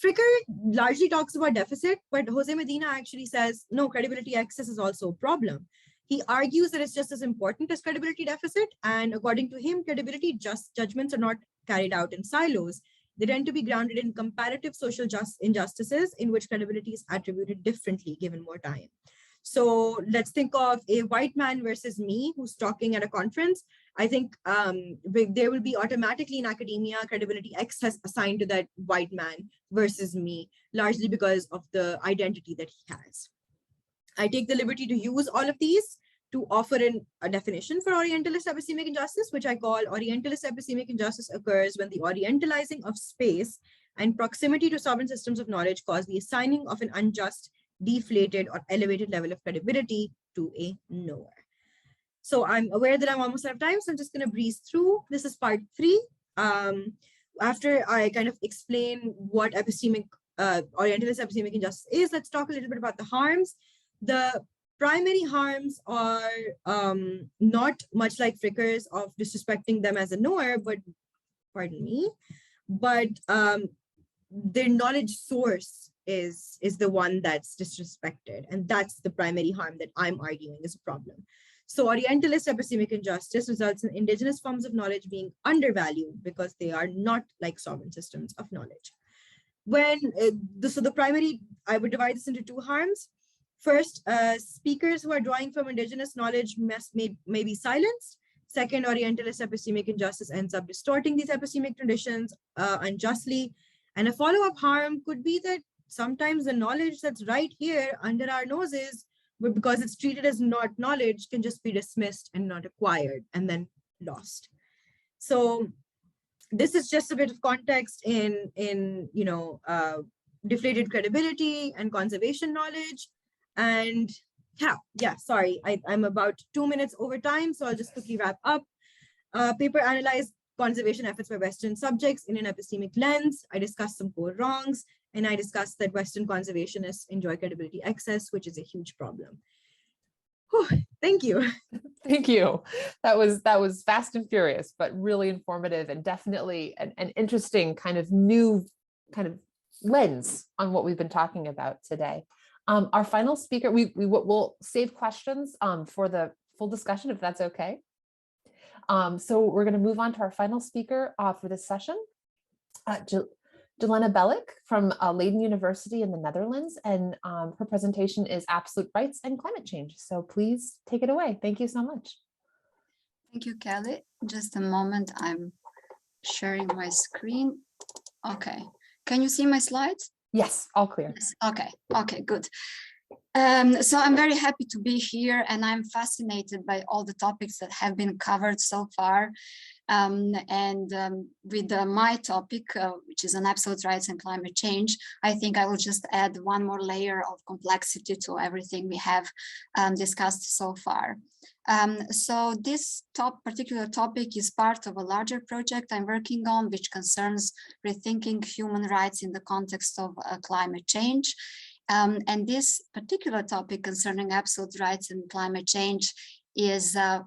Fricker largely talks about deficit, but Jose Medina actually says, no, credibility excess is also a problem. He argues that it's just as important as credibility deficit. And according to him, credibility judgments are not carried out in silos. They tend to be grounded in comparative social injustices in which credibility is attributed differently given more time. So let's think of a white man versus me who's talking at a conference. I think there will be automatically in academia credibility excess assigned to that white man versus me, largely because of the identity that he has. I take the liberty to use all of these to offer a definition for Orientalist epistemic injustice, which I call Orientalist epistemic injustice occurs when the orientalizing of space and proximity to sovereign systems of knowledge cause the assigning of an unjust, deflated, or elevated level of credibility to a knower. So I'm aware that I'm almost out of time, so I'm just going to breeze through. This is part 3. After I kind of explain what Orientalist epistemic injustice is, let's talk a little bit about the harms. The primary harms are not much like Fricker's of disrespecting them as a knower, but their knowledge source is the one that's disrespected, and that's the primary harm that I'm arguing is a problem. So Orientalist epistemic injustice results in indigenous forms of knowledge being undervalued because they are not like sovereign systems of knowledge. So the primary, I would divide this into 2 harms. First, speakers who are drawing from indigenous knowledge may be silenced. Second, Orientalist epistemic injustice ends up distorting these epistemic traditions unjustly. And a follow-up harm could be that sometimes the knowledge that's right here under our noses, but because it's treated as not knowledge, can just be dismissed and not acquired and then lost. So this is just a bit of context in deflated credibility and conservation knowledge. And sorry, I'm about 2 minutes over time, so I'll just quickly wrap up. Paper analyzed conservation efforts by Western subjects in an epistemic lens. I discussed some core wrongs, and I discussed that Western conservationists enjoy credibility excess, which is a huge problem. Whew, thank you. Thank you. That was fast and furious, but really informative and definitely an interesting kind of new kind of lens on what we've been talking about today. Our final speaker, we will save questions for the full discussion, if that's okay. So we're going to move on to our final speaker for this session, Jelena Bellick from Leiden University in the Netherlands, and her presentation is Absolute Rights and Climate Change. So please take it away. Thank you so much. Thank you, Kelly. Just a moment, I'm sharing my screen. Okay, can you see my slides? Yes, all clear. Yes. Okay, good. So I'm very happy to be here, and I'm fascinated by all the topics that have been covered so far. With my topic, which is on absolute rights and climate change, I think I will just add one more layer of complexity to everything we have discussed so far. So this particular topic is part of a larger project I'm working on, which concerns rethinking human rights in the context of climate change. And this particular topic concerning absolute rights and climate change is, well,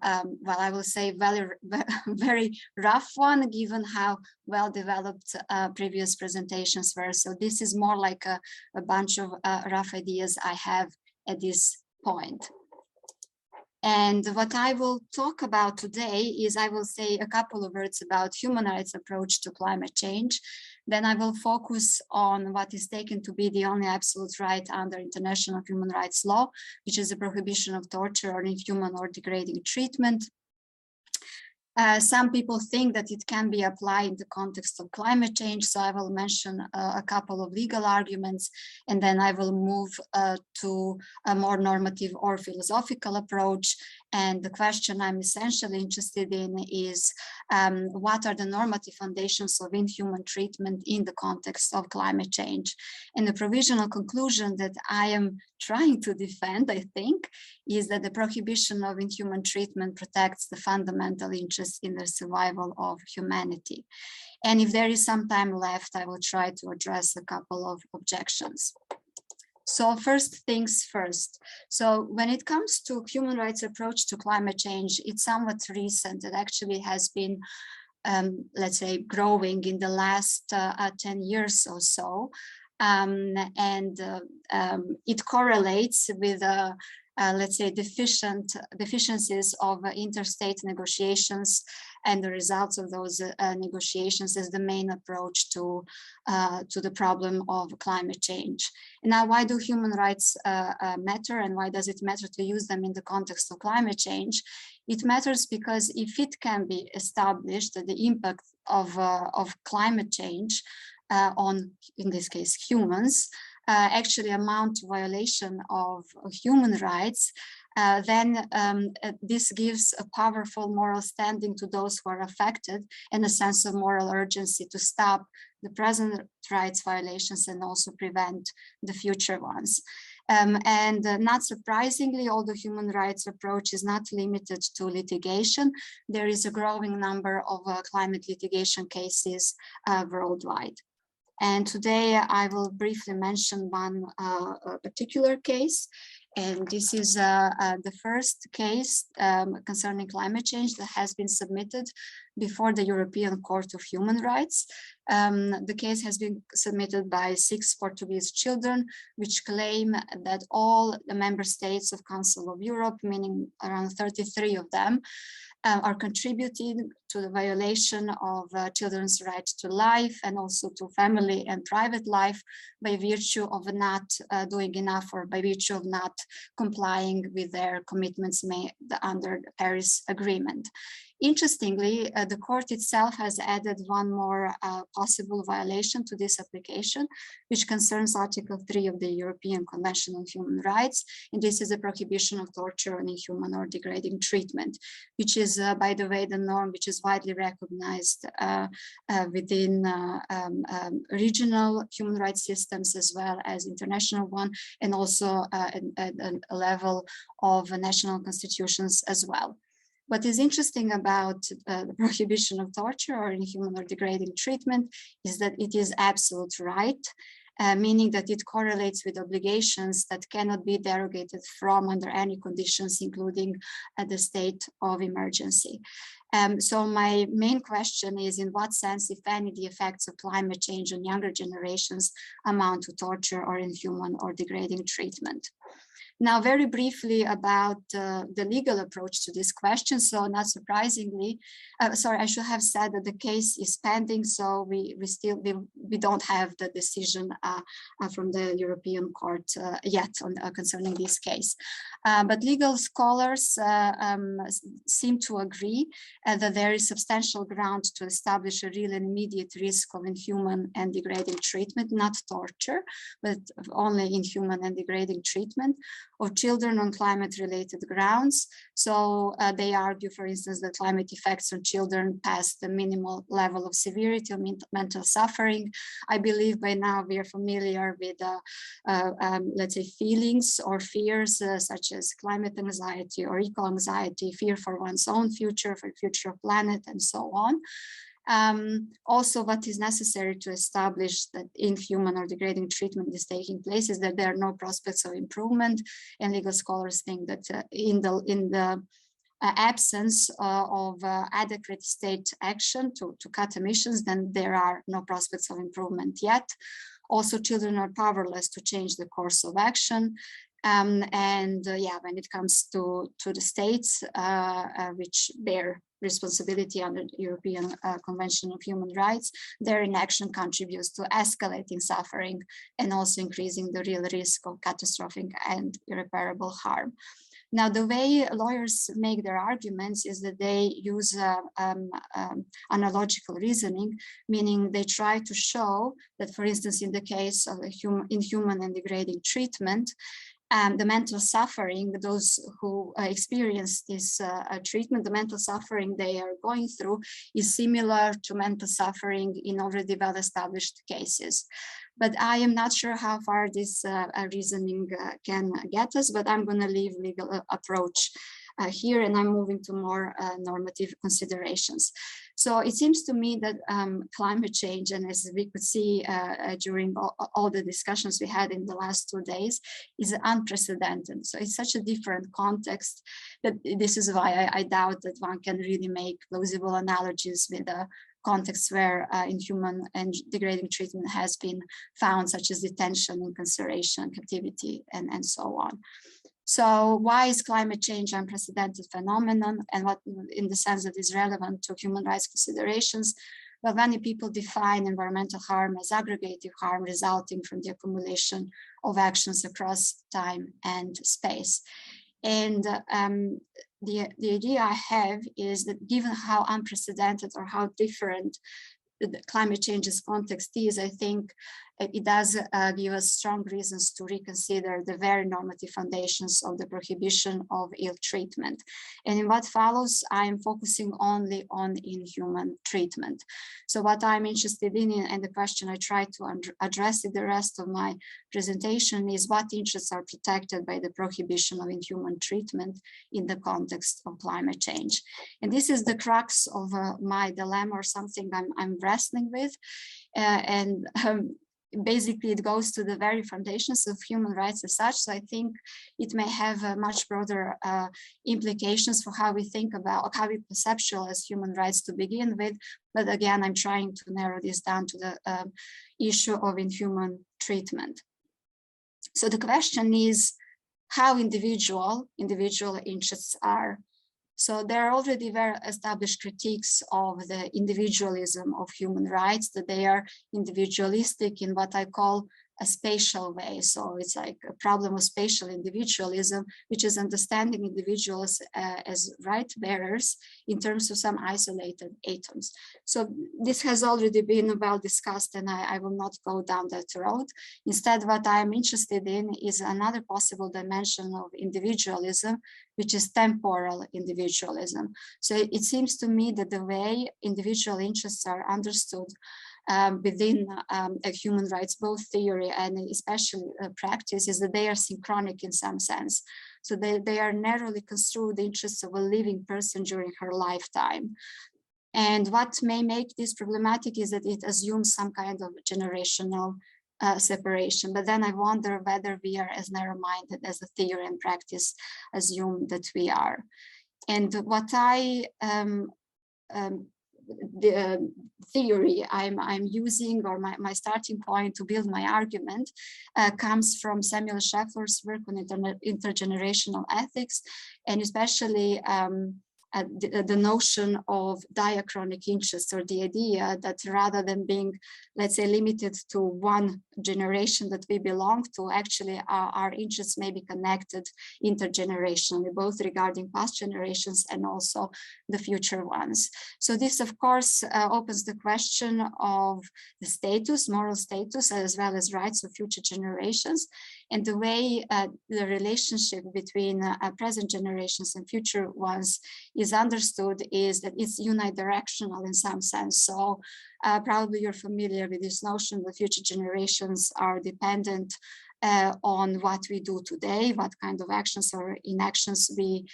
I will say very rough one, given how well developed previous presentations were. So this is more like a bunch of rough ideas I have at this point. And what I will talk about today is I will say a couple of words about human rights approach to climate change. Then I will focus on what is taken to be the only absolute right under international human rights law, which is the prohibition of torture or inhuman or degrading treatment. Some people think that it can be applied in the context of climate change, so I will mention a couple of legal arguments, and then I will move to a more normative or philosophical approach. And the question I'm essentially interested in is what are the normative foundations of inhuman treatment in the context of climate change? And the provisional conclusion that I am trying to defend, I think, is that the prohibition of inhuman treatment protects the fundamental interest in the survival of humanity. And if there is some time left, I will try to address a couple of objections. So first things first. So when it comes to human rights approach to climate change, it's somewhat recent. It actually has been, let's say, growing in the last 10 years or so. It correlates with let's say, deficiencies of interstate negotiations and the results of those negotiations as the main approach to the problem of climate change. Now, why do human rights matter, and why does it matter to use them in the context of climate change? It matters because if it can be established that the impact of climate change on, in this case, humans, actually amount to violation of human rights, then this gives a powerful moral standing to those who are affected and a sense of moral urgency to stop the present rights violations and also prevent the future ones. Not surprisingly, although human rights approach is not limited to litigation, there is a growing number of climate litigation cases worldwide. And today I will briefly mention one particular case. And this is the first case concerning climate change that has been submitted before the European Court of Human Rights. The case has been submitted by 6 Portuguese children, which claim that all the member states of Council of Europe, meaning around 33 of them, are contributing to the violation of children's right to life and also to family and private life by virtue of not doing enough, or by virtue of not complying with their commitments made under the Paris Agreement. Interestingly, the court itself has added one more possible violation to this application, which concerns Article 3 of the European Convention on Human Rights, and this is the prohibition of torture and inhuman or degrading treatment, which is, by the way, the norm which is widely recognized within regional human rights systems as well as international one, and also at a level of national constitutions as well. What is interesting about the prohibition of torture or inhuman or degrading treatment is that it is absolute right, meaning that it correlates with obligations that cannot be derogated from under any conditions, including the state of emergency. So my main question is, in what sense, if any, the effects of climate change on younger generations amount to torture or inhuman or degrading treatment? Now, very briefly about the legal approach to this question. So not surprisingly, sorry, I should have said that the case is pending, so we don't have the decision from the European Court yet on concerning this case. But legal scholars seem to agree that there is substantial ground to establish a real and immediate risk of inhuman and degrading treatment, not torture, but only inhuman and degrading treatment of children on climate-related grounds. So they argue, for instance, that climate effects on children past the minimal level of severity of mental suffering. I believe by now we are familiar with, let's say, feelings or fears such as climate anxiety or eco-anxiety, fear for one's own future, for the future of planet, and so on. Also, what is necessary to establish that inhuman or degrading treatment is taking place is that there are no prospects of improvement, and legal scholars think that in the absence of adequate state action to cut emissions, then there are no prospects of improvement yet. Also, children are powerless to change the course of action. When it comes to the states, which bear responsibility under the European Convention of Human Rights, their inaction contributes to escalating suffering and also increasing the real risk of catastrophic and irreparable harm. Now, the way lawyers make their arguments is that they use analogical reasoning, meaning they try to show that, for instance, in the case of inhuman and degrading treatment, the mental suffering, those who experience this treatment, the mental suffering they are going through is similar to mental suffering in already well-established cases. But I am not sure how far this reasoning can get us, but I'm going to leave legal approach here, and I'm moving to more normative considerations. So it seems to me that climate change, and as we could see during all the discussions we had in the last 2 days, is unprecedented. So it's such a different context that this is why I doubt that one can really make plausible analogies with the context where inhuman and degrading treatment has been found, such as detention, incarceration, captivity, and so on. So why is climate change an unprecedented phenomenon, and what in the sense that is relevant to human rights considerations? Well, many people define environmental harm as aggregative harm resulting from the accumulation of actions across time and space. And the idea I have is that given how unprecedented or how different the climate change's context is, I think it does give us strong reasons to reconsider the very normative foundations of the prohibition of ill treatment. And in what follows, I am focusing only on inhuman treatment. So what I'm interested in, and the question I try to address in the rest of my presentation, is what interests are protected by the prohibition of inhuman treatment in the context of climate change. And this is the crux of my dilemma, or something I'm wrestling with. Basically, it goes to the very foundations of human rights as such. So I think it may have much broader implications for how we think about, how we conceptualize human rights to begin with. But again, I'm trying to narrow this down to the issue of inhuman treatment. So the question is how individual interests are. So there are already very established critiques of the individualism of human rights, that they are individualistic in what I call a spatial way. So it's like a problem of spatial individualism, which is understanding individuals as right bearers in terms of some isolated atoms. So this has already been well discussed, and I will not go down that road. Instead, what I'm interested in is another possible dimension of individualism, which is temporal individualism. So it seems to me that the way individual interests are understood within human rights, both theory and especially practice, is that they are synchronic in some sense. So they are narrowly construed the interests of a living person during her lifetime. And what may make this problematic is that it assumes some kind of generational separation. But then I wonder whether we are as narrow-minded as the theory and practice assume that we are. And what the theory I'm using, or my starting point to build my argument, comes from Samuel Scheffler's work on intergenerational ethics, and especially the notion of diachronic interest, or the idea that rather than being, let's say, limited to one generation that we belong to, actually our interests may be connected intergenerationally, both regarding past generations and also the future ones. So this, of course, opens the question of the status, moral status, as well as rights of future generations, and the way the relationship between present generations and future ones is understood is that it's unidirectional in some sense. So probably you're familiar with this notion that future generations are dependent on what we do today, what kind of actions or inactions we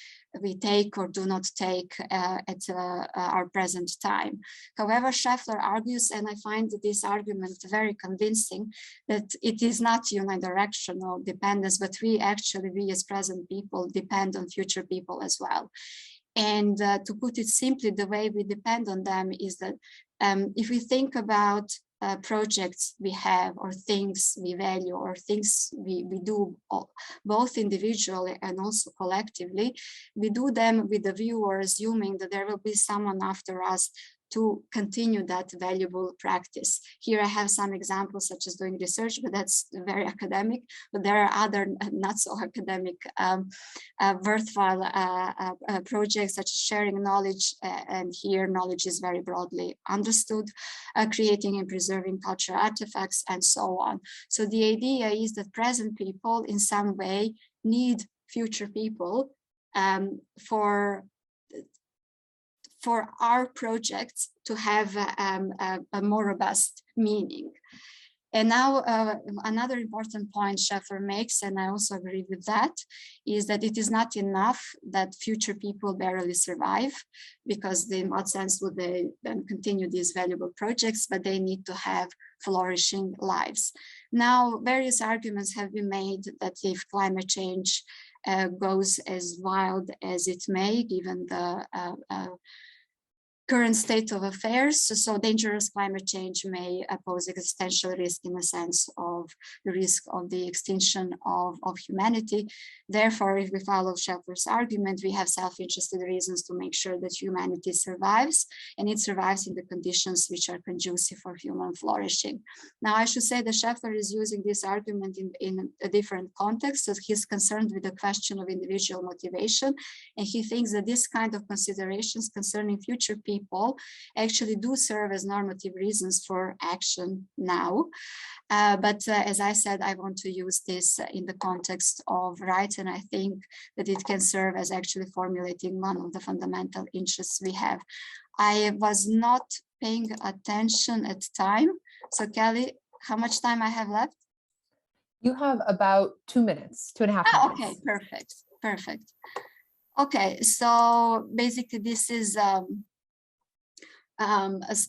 take or do not take at our present time. However, Scheffler argues, and I find this argument very convincing, that it is not unidirectional dependence, but we as present people depend on future people as well. And to put it simply, the way we depend on them is that if we think about projects we have, or things we value, or things we do, both individually and also collectively, we do them with the view or assuming that there will be someone after us to continue that valuable practice. Here I have some examples such as doing research, but that's very academic, but there are other not so academic worthwhile projects such as sharing knowledge, and here knowledge is very broadly understood, creating and preserving cultural artifacts, and so on. So the idea is that present people in some way need future people for our projects to have a more robust meaning. And now another important point Scheffer makes, and I also agree with that, is that it is not enough that future people barely survive, because in what sense would they then continue these valuable projects, but they need to have flourishing lives. Now, various arguments have been made that if climate change goes as wild as it may, given the current state of affairs, so dangerous climate change may pose existential risk in the sense of the risk of the extinction of humanity. Therefore, if we follow Scheffer's argument, we have self-interested reasons to make sure that humanity survives, and it survives in the conditions which are conducive for human flourishing. Now, I should say that Scheffer is using this argument in a different context, so he's concerned with the question of individual motivation, and he thinks that this kind of considerations concerning future people actually do serve as normative reasons for action now. But as I said, I want to use this in the context of rights, and I think that it can serve as actually formulating one of the fundamental interests we have. I was not paying attention at time. So Kelly, how much time I have left? You have about 2 minutes, 2.5 minutes. Okay, perfect. Okay, so basically this is a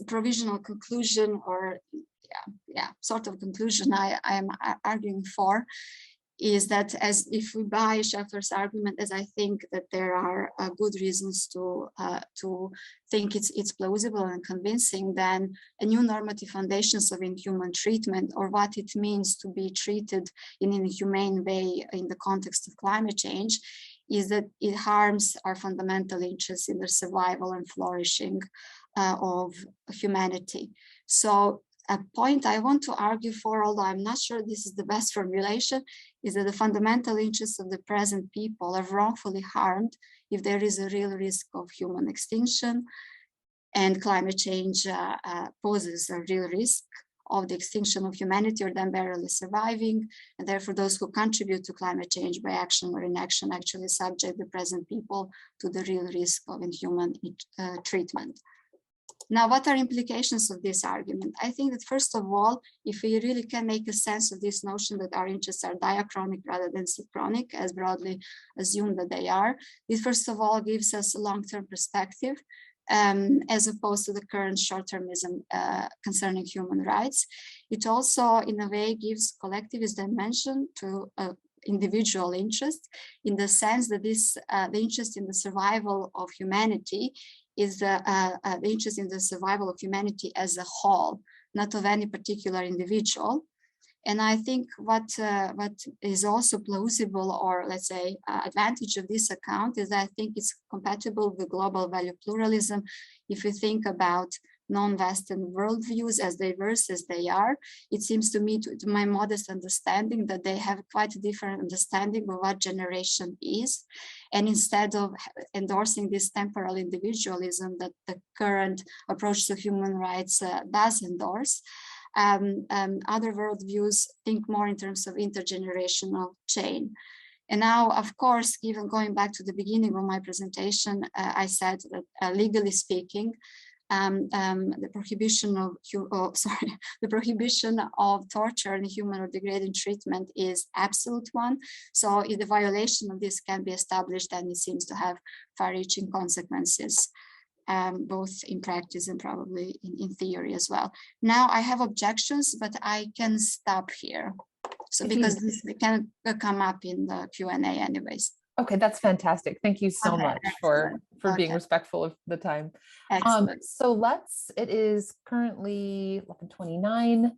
provisional conclusion, or sort of conclusion I am arguing for, is that as if we buy Scheffer's argument, as I think that there are good reasons to think it's plausible and convincing, then a new normative foundations of inhuman treatment, or what it means to be treated in an inhumane way in the context of climate change, is that it harms our fundamental interests in the survival and flourishing of humanity. So a point I want to argue for, although I'm not sure this is the best formulation, is that the fundamental interests of the present people are wrongfully harmed if there is a real risk of human extinction, and climate change poses a real risk of the extinction of humanity or them barely surviving, and therefore those who contribute to climate change by action or inaction actually subject the present people to the real risk of inhuman treatment. Now, what are implications of this argument? I think that first of all, if we really can make a sense of this notion that our interests are diachronic rather than synchronic, as broadly assumed that they are, it first of all gives us a long-term perspective, as opposed to the current short-termism concerning human rights. It also, in a way, gives collectivist dimension to individual interest, in the sense that this the interest in the survival of humanity is the interest in the survival of humanity as a whole, not of any particular individual. And I think what is also plausible, or let's say advantage of this account, is that I think it's compatible with global value pluralism. If we think about non-Western worldviews, as diverse as they are, it seems to me, to my modest understanding, that they have quite a different understanding of what generation is. And instead of endorsing this temporal individualism that the current approach to human rights does endorse, other worldviews think more in terms of intergenerational chain. And now, of course, given going back to the beginning of my presentation, I said that legally speaking, the prohibition of torture and human or degrading treatment is absolute one. So if the violation of this can be established, then it seems to have far-reaching consequences, both in practice and probably in theory as well. Now I have objections, but I can stop here. So because this can come up in the Q&A anyways. Okay, that's fantastic. Thank you so Okay, much for excellent. being Okay. respectful of the time. Excellent. So it is currently 11:29.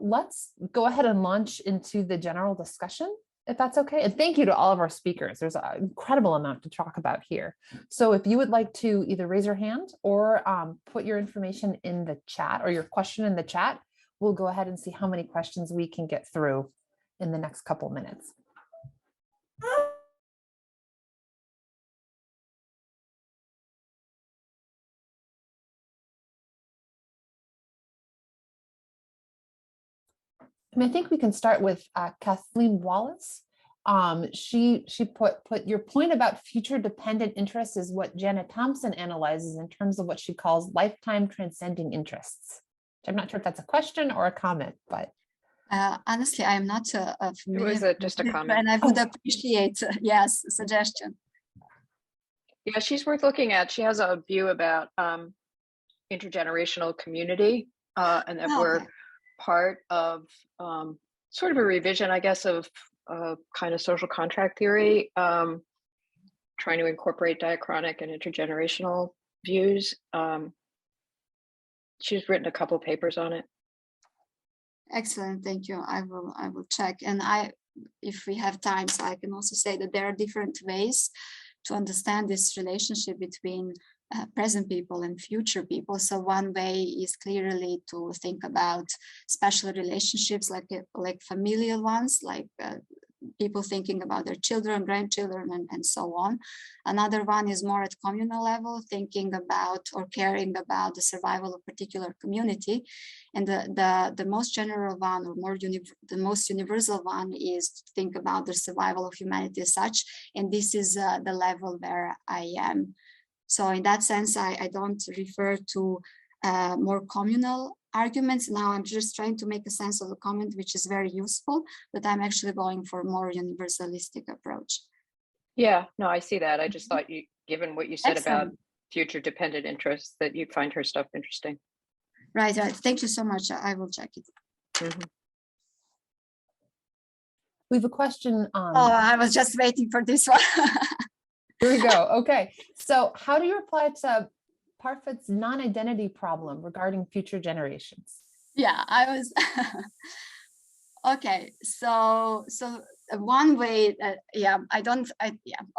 Let's go ahead and launch into the general discussion, if that's okay. And thank you to all of our speakers. There's an incredible amount to talk about here. So if you would like to either raise your hand or put your information in the chat or your question in the chat, we'll go ahead and see how many questions we can get through in the next couple minutes. And I think we can start with Kathleen Wallace. She put your point about future dependent interests is what Janet Thompson analyzes in terms of what she calls lifetime transcending interests. I'm not sure if that's a question or a comment, but honestly, I'm not familiar. It was just a comment. And I would appreciate, yes, a suggestion. Yeah, she's worth looking at. She has a view about intergenerational community and that we're part of sort of a revision, I guess, of kind of social contract theory, trying to incorporate diachronic and intergenerational views. She's written a couple papers on it. Excellent, thank you. I will check. And if we have time, so I can also say that there are different ways to understand this relationship between present people and future people. So one way is clearly to think about special relationships like familial ones, like people thinking about their children, grandchildren, and so on. Another one is more at communal level, thinking about or caring about the survival of particular community. And the most general one, or the most universal one, is to think about the survival of humanity as such. And this is the level where I am. So in that sense, I don't refer to more communal arguments. Now I'm just trying to make a sense of the comment, which is very useful, but I'm actually going for a more universalistic approach. Yeah, no, I see that. I just thought given what you said Excellent. about future dependent interests, that you'd find her stuff interesting. Right. Thank you so much. I will check it. Mm-hmm. we have a question. Oh, I was just waiting for this one. Here we go. Okay. So how do you reply to Parfit's non-identity problem regarding future generations? Yeah, I was. Okay. So one way that,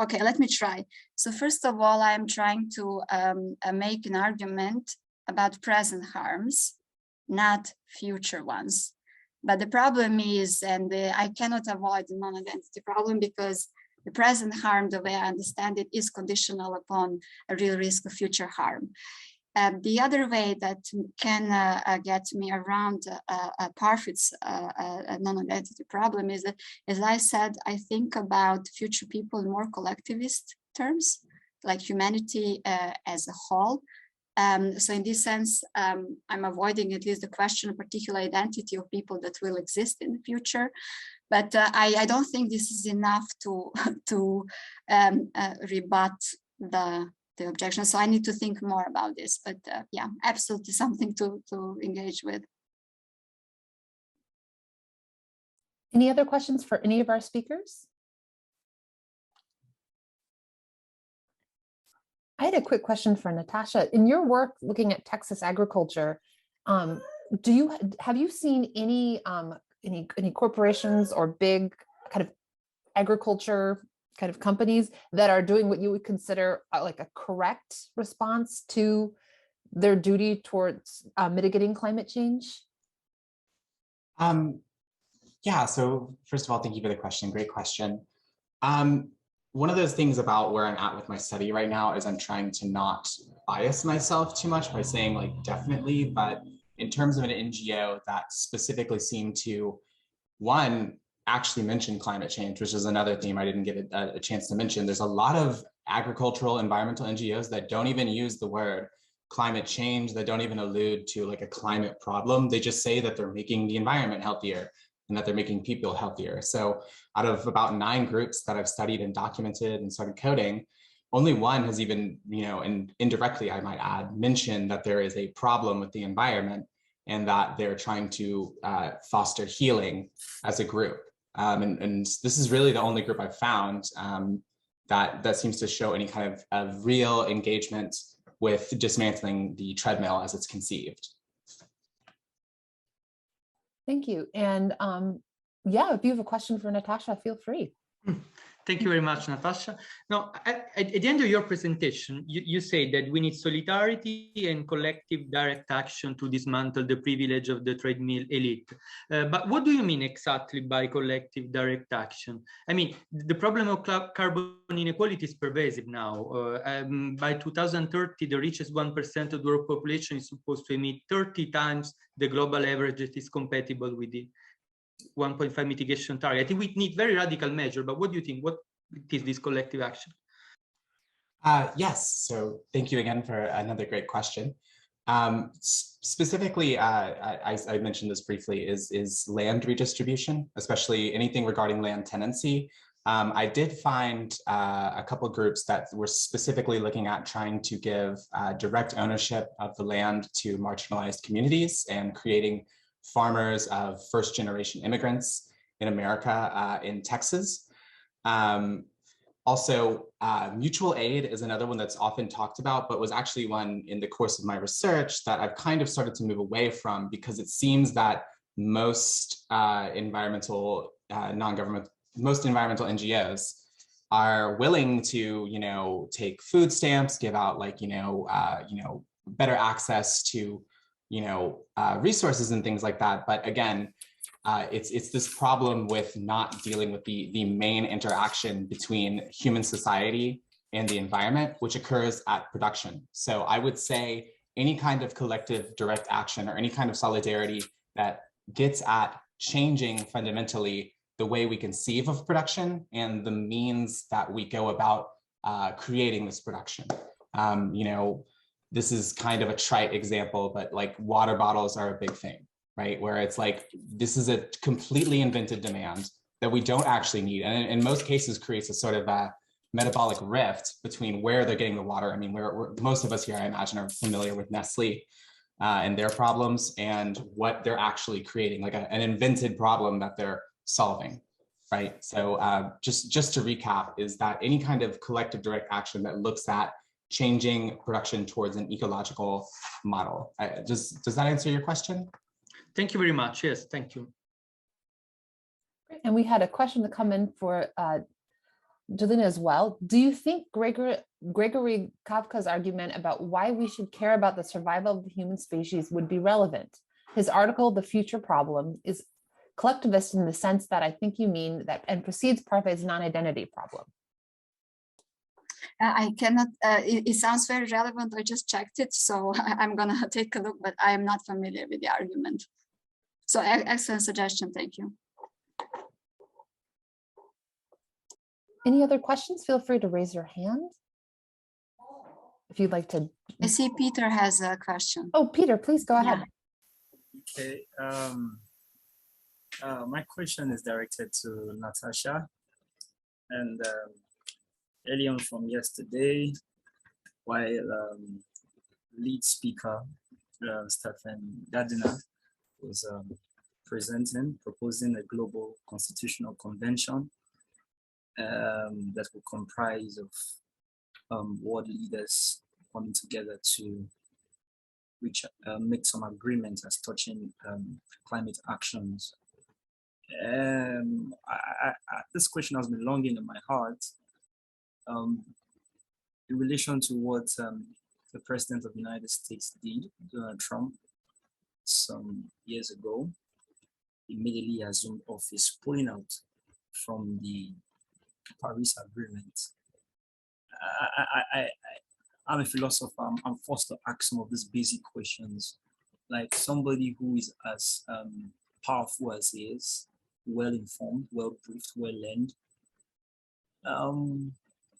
okay, let me try. So first of all, I'm trying to make an argument about present harms, not future ones. But the problem is, and I cannot avoid the non-identity problem, because the present harm, the way I understand it, is conditional upon a real risk of future harm. The other way that can get me around Parfit's non-identity problem is that, as I said, I think about future people in more collectivist terms, like humanity as a whole. So in this sense, I'm avoiding at least the question of particular identity of people that will exist in the future. But I don't think this is enough to rebut the objection. So I need to think more about this. But yeah, absolutely something to engage with. Any other questions for any of our speakers? I had a quick question for Natasha. In your work looking at Texas agriculture, have you seen any corporations or big kind of agriculture kind of companies that are doing what you would consider like a correct response to their duty towards mitigating climate change? Yeah, so first of all, thank you for the question. Great question. One of those things about where I'm at with my study right now is I'm trying to not bias myself too much by saying like definitely, but in terms of an NGO that specifically seemed to, one, actually mention climate change, which is another theme I didn't get a chance to mention. There's a lot of agricultural environmental NGOs that don't even use the word climate change, that don't even allude to like a climate problem. They just say that they're making the environment healthier and that they're making people healthier. So out of about 9 groups that I've studied and documented and started coding, only one has even, and indirectly I might add, mentioned that there is a problem with the environment and that they're trying to foster healing as a group. And this is really the only group I've found. that seems to show any kind of real engagement with dismantling the treadmill as it's conceived. Thank you. And yeah, if you have a question for Natasha, feel free. Thank you very much, Natasha. Now, at the end of your presentation, you say that we need solidarity and collective direct action to dismantle the privilege of the treadmill elite. But what do you mean exactly by collective direct action? I mean, the problem of carbon inequality is pervasive now. By 2030, the richest 1% of the world population is supposed to emit 30 times the global average that is compatible with the 1.5 mitigation target. I think we need very radical measure, but what do you think? What is this collective action? Yes, so thank you again for another great question. Specifically, I mentioned this briefly, is land redistribution, especially anything regarding land tenancy. I did find a couple of groups that were specifically looking at trying to give direct ownership of the land to marginalized communities and creating farmers of first-generation immigrants in America, in Texas. Also, mutual aid is another one that's often talked about, but was actually one in the course of my research that I've kind of started to move away from, because it seems that most environmental NGOs are willing to, take food stamps, give out better access to resources and things like that. But again, it's this problem with not dealing with the main interaction between human society and the environment, which occurs at production. So I would say any kind of collective direct action or any kind of solidarity that gets at changing fundamentally the way we conceive of production and the means that we go about creating this production. This is kind of a trite example, but like water bottles are a big thing, right? Where it's like, this is a completely invented demand that we don't actually need. And in most cases creates a sort of a metabolic rift between where they're getting the water. I mean, most of us here, I imagine, are familiar with Nestle and their problems and what they're actually creating, like an invented problem that they're solving, right? So just to recap, is that any kind of collective direct action that looks at changing production towards an ecological model. Does that answer your question? Thank you very much. Yes, thank you. And we had a question to come in for Jelena as well. Do you think Gregory Kafka's argument about why we should care about the survival of the human species would be relevant? His article, The Future Problem, is collectivist in the sense that I think you mean that, and precedes Parfay's non-identity problem. I cannot, it sounds very relevant. I just checked it, so I'm gonna take a look, but I am not familiar with the argument. So excellent suggestion, thank you. Any other questions? Feel free to raise your hand if you'd like to. I see Peter has a question. Oh, Peter, please go ahead. Okay, my question is directed to Natasha. And early on from yesterday, while lead speaker Stephen Gardiner was proposing a global constitutional convention that will comprise of world leaders coming together to make some agreements as touching climate actions. This question has been longing in my heart in relation to what the President of the United States did, Donald Trump, some years ago, immediately assumed office, pulling out from the Paris Agreement. I'm a philosopher. I'm forced to ask some of these basic questions. Like somebody who is as powerful as he is, well-informed, well-briefed, well-learned,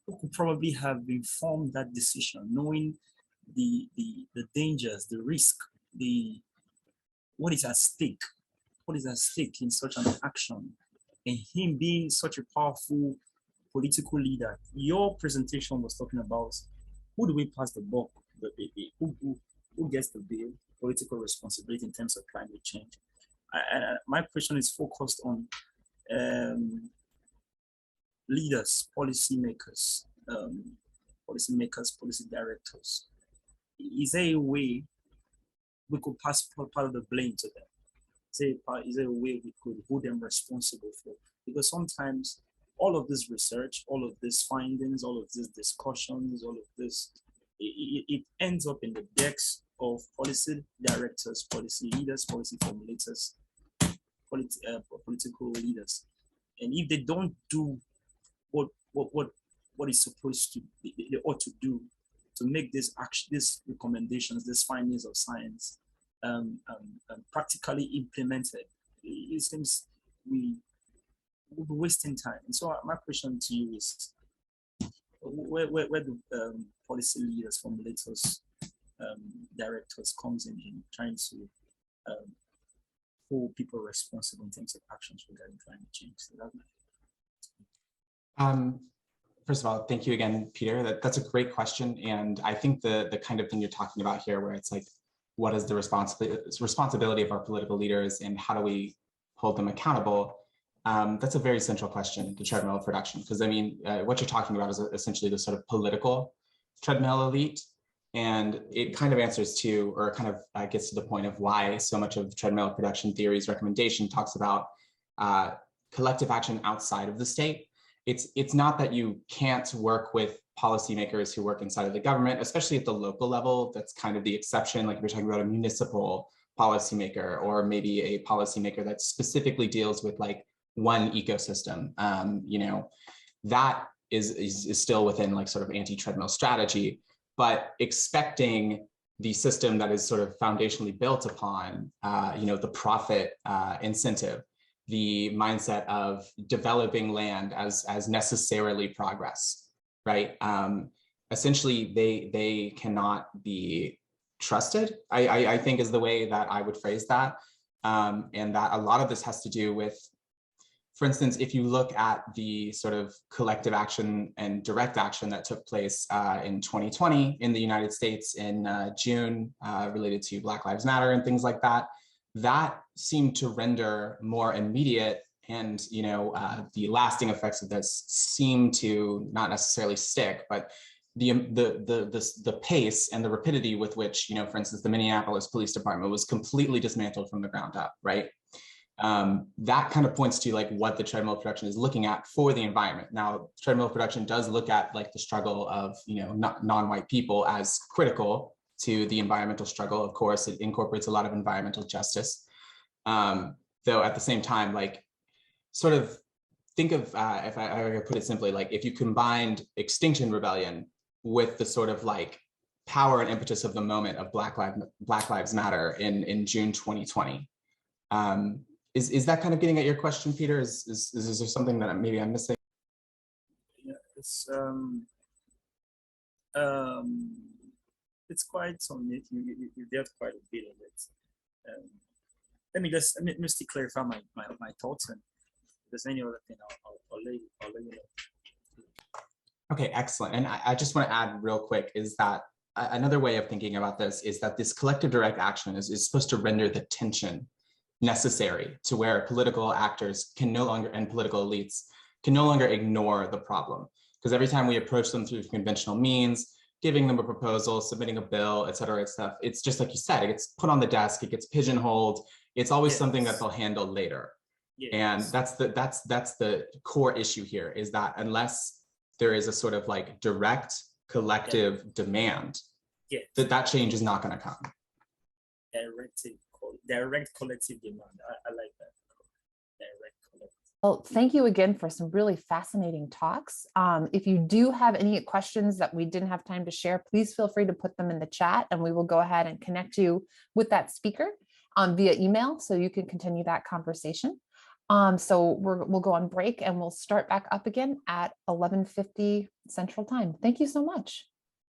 who could probably have informed that decision, knowing the dangers, the risk, what is at stake in such an action, and him being such a powerful political leader. Your presentation was talking about who do we pass the buck, who gets the bill, political responsibility in terms of climate change. My question is focused on leaders, policymakers, policy directors, is there a way we could pass part of the blame to them? Is there a way we could hold them responsible for? Because sometimes all of this research, all of these findings, all of these discussions, all of this, it ends up in the decks of policy directors, policy leaders, policy formulators, political leaders. And if they don't do what is supposed to, they ought to do to make this action, these recommendations, these findings of science practically implemented, it seems we'll be wasting time. And so my question to you is, where do policy leaders, formulators, directors comes in trying to hold people responsible in terms of actions regarding climate change? So first of all, thank you again, Peter. That's a great question. And I think the kind of thing you're talking about here, where it's like, what is the responsibility of our political leaders and how do we hold them accountable? That's a very central question to treadmill production, because I mean, what you're talking about is essentially the sort of political treadmill elite. And it kind of answers to, or kind of gets to the point of why so much of treadmill production theory's recommendation talks about collective action outside of the state. It's not that you can't work with policymakers who work inside of the government, especially at the local level. That's kind of the exception. Like if you're talking about a municipal policymaker, or maybe a policymaker that specifically deals with like one ecosystem, you know, that is still within like sort of anti-treadmill strategy. But expecting the system that is sort of foundationally built upon, you know, the profit incentive, the mindset of developing land as necessarily progress, right? Essentially, they cannot be trusted, I think is the way that I would phrase that. And that a lot of this has to do with, for instance, if you look at the sort of collective action and direct action that took place in 2020 in the United States in June related to Black Lives Matter and things like that, that seemed to render more immediate, and you know, the lasting effects of this seem to not necessarily stick, but the pace and the rapidity with which, you know, for instance, the Minneapolis Police Department was completely dismantled from the ground up, right? That kind of points to like what the treadmill production is looking at for the environment. Now, treadmill production does look at like the struggle of, you know, non-white people as critical to the environmental struggle. Of course, it incorporates a lot of environmental justice. Though at the same time, like sort of think of, if I put it simply, like if you combined Extinction Rebellion with the sort of like power and impetus of the moment of Black Lives Matter in June 2020. Is that kind of getting at your question, Peter? Is there something that maybe I'm missing? Yeah, it's quite something. You dealt quite a bit of it. Let me still clarify my thoughts, and if there's any other thing, I'll let you know. Okay, excellent. And I just want to add real quick is that another way of thinking about this is that this collective direct action is supposed to render the tension necessary to where political actors can no longer, and political elites can no longer ignore the problem. Because every time we approach them through conventional means, giving them a proposal, submitting a bill, et cetera, stuff, it's just like you said, it gets put on the desk, it gets pigeonholed. It's always something that they'll handle later. And that's the core issue here, is that unless there is a sort of like direct collective demand, that change is not going to come. Direct collective demand. I like that. Direct collective. Well, thank you again for some really fascinating talks. If you do have any questions that we didn't have time to share, please feel free to put them in the chat, and we will go ahead and connect you with that speaker via email so you can continue that conversation. So we'll go on break, and we'll start back up again at 11:50 Central Time. Thank you so much.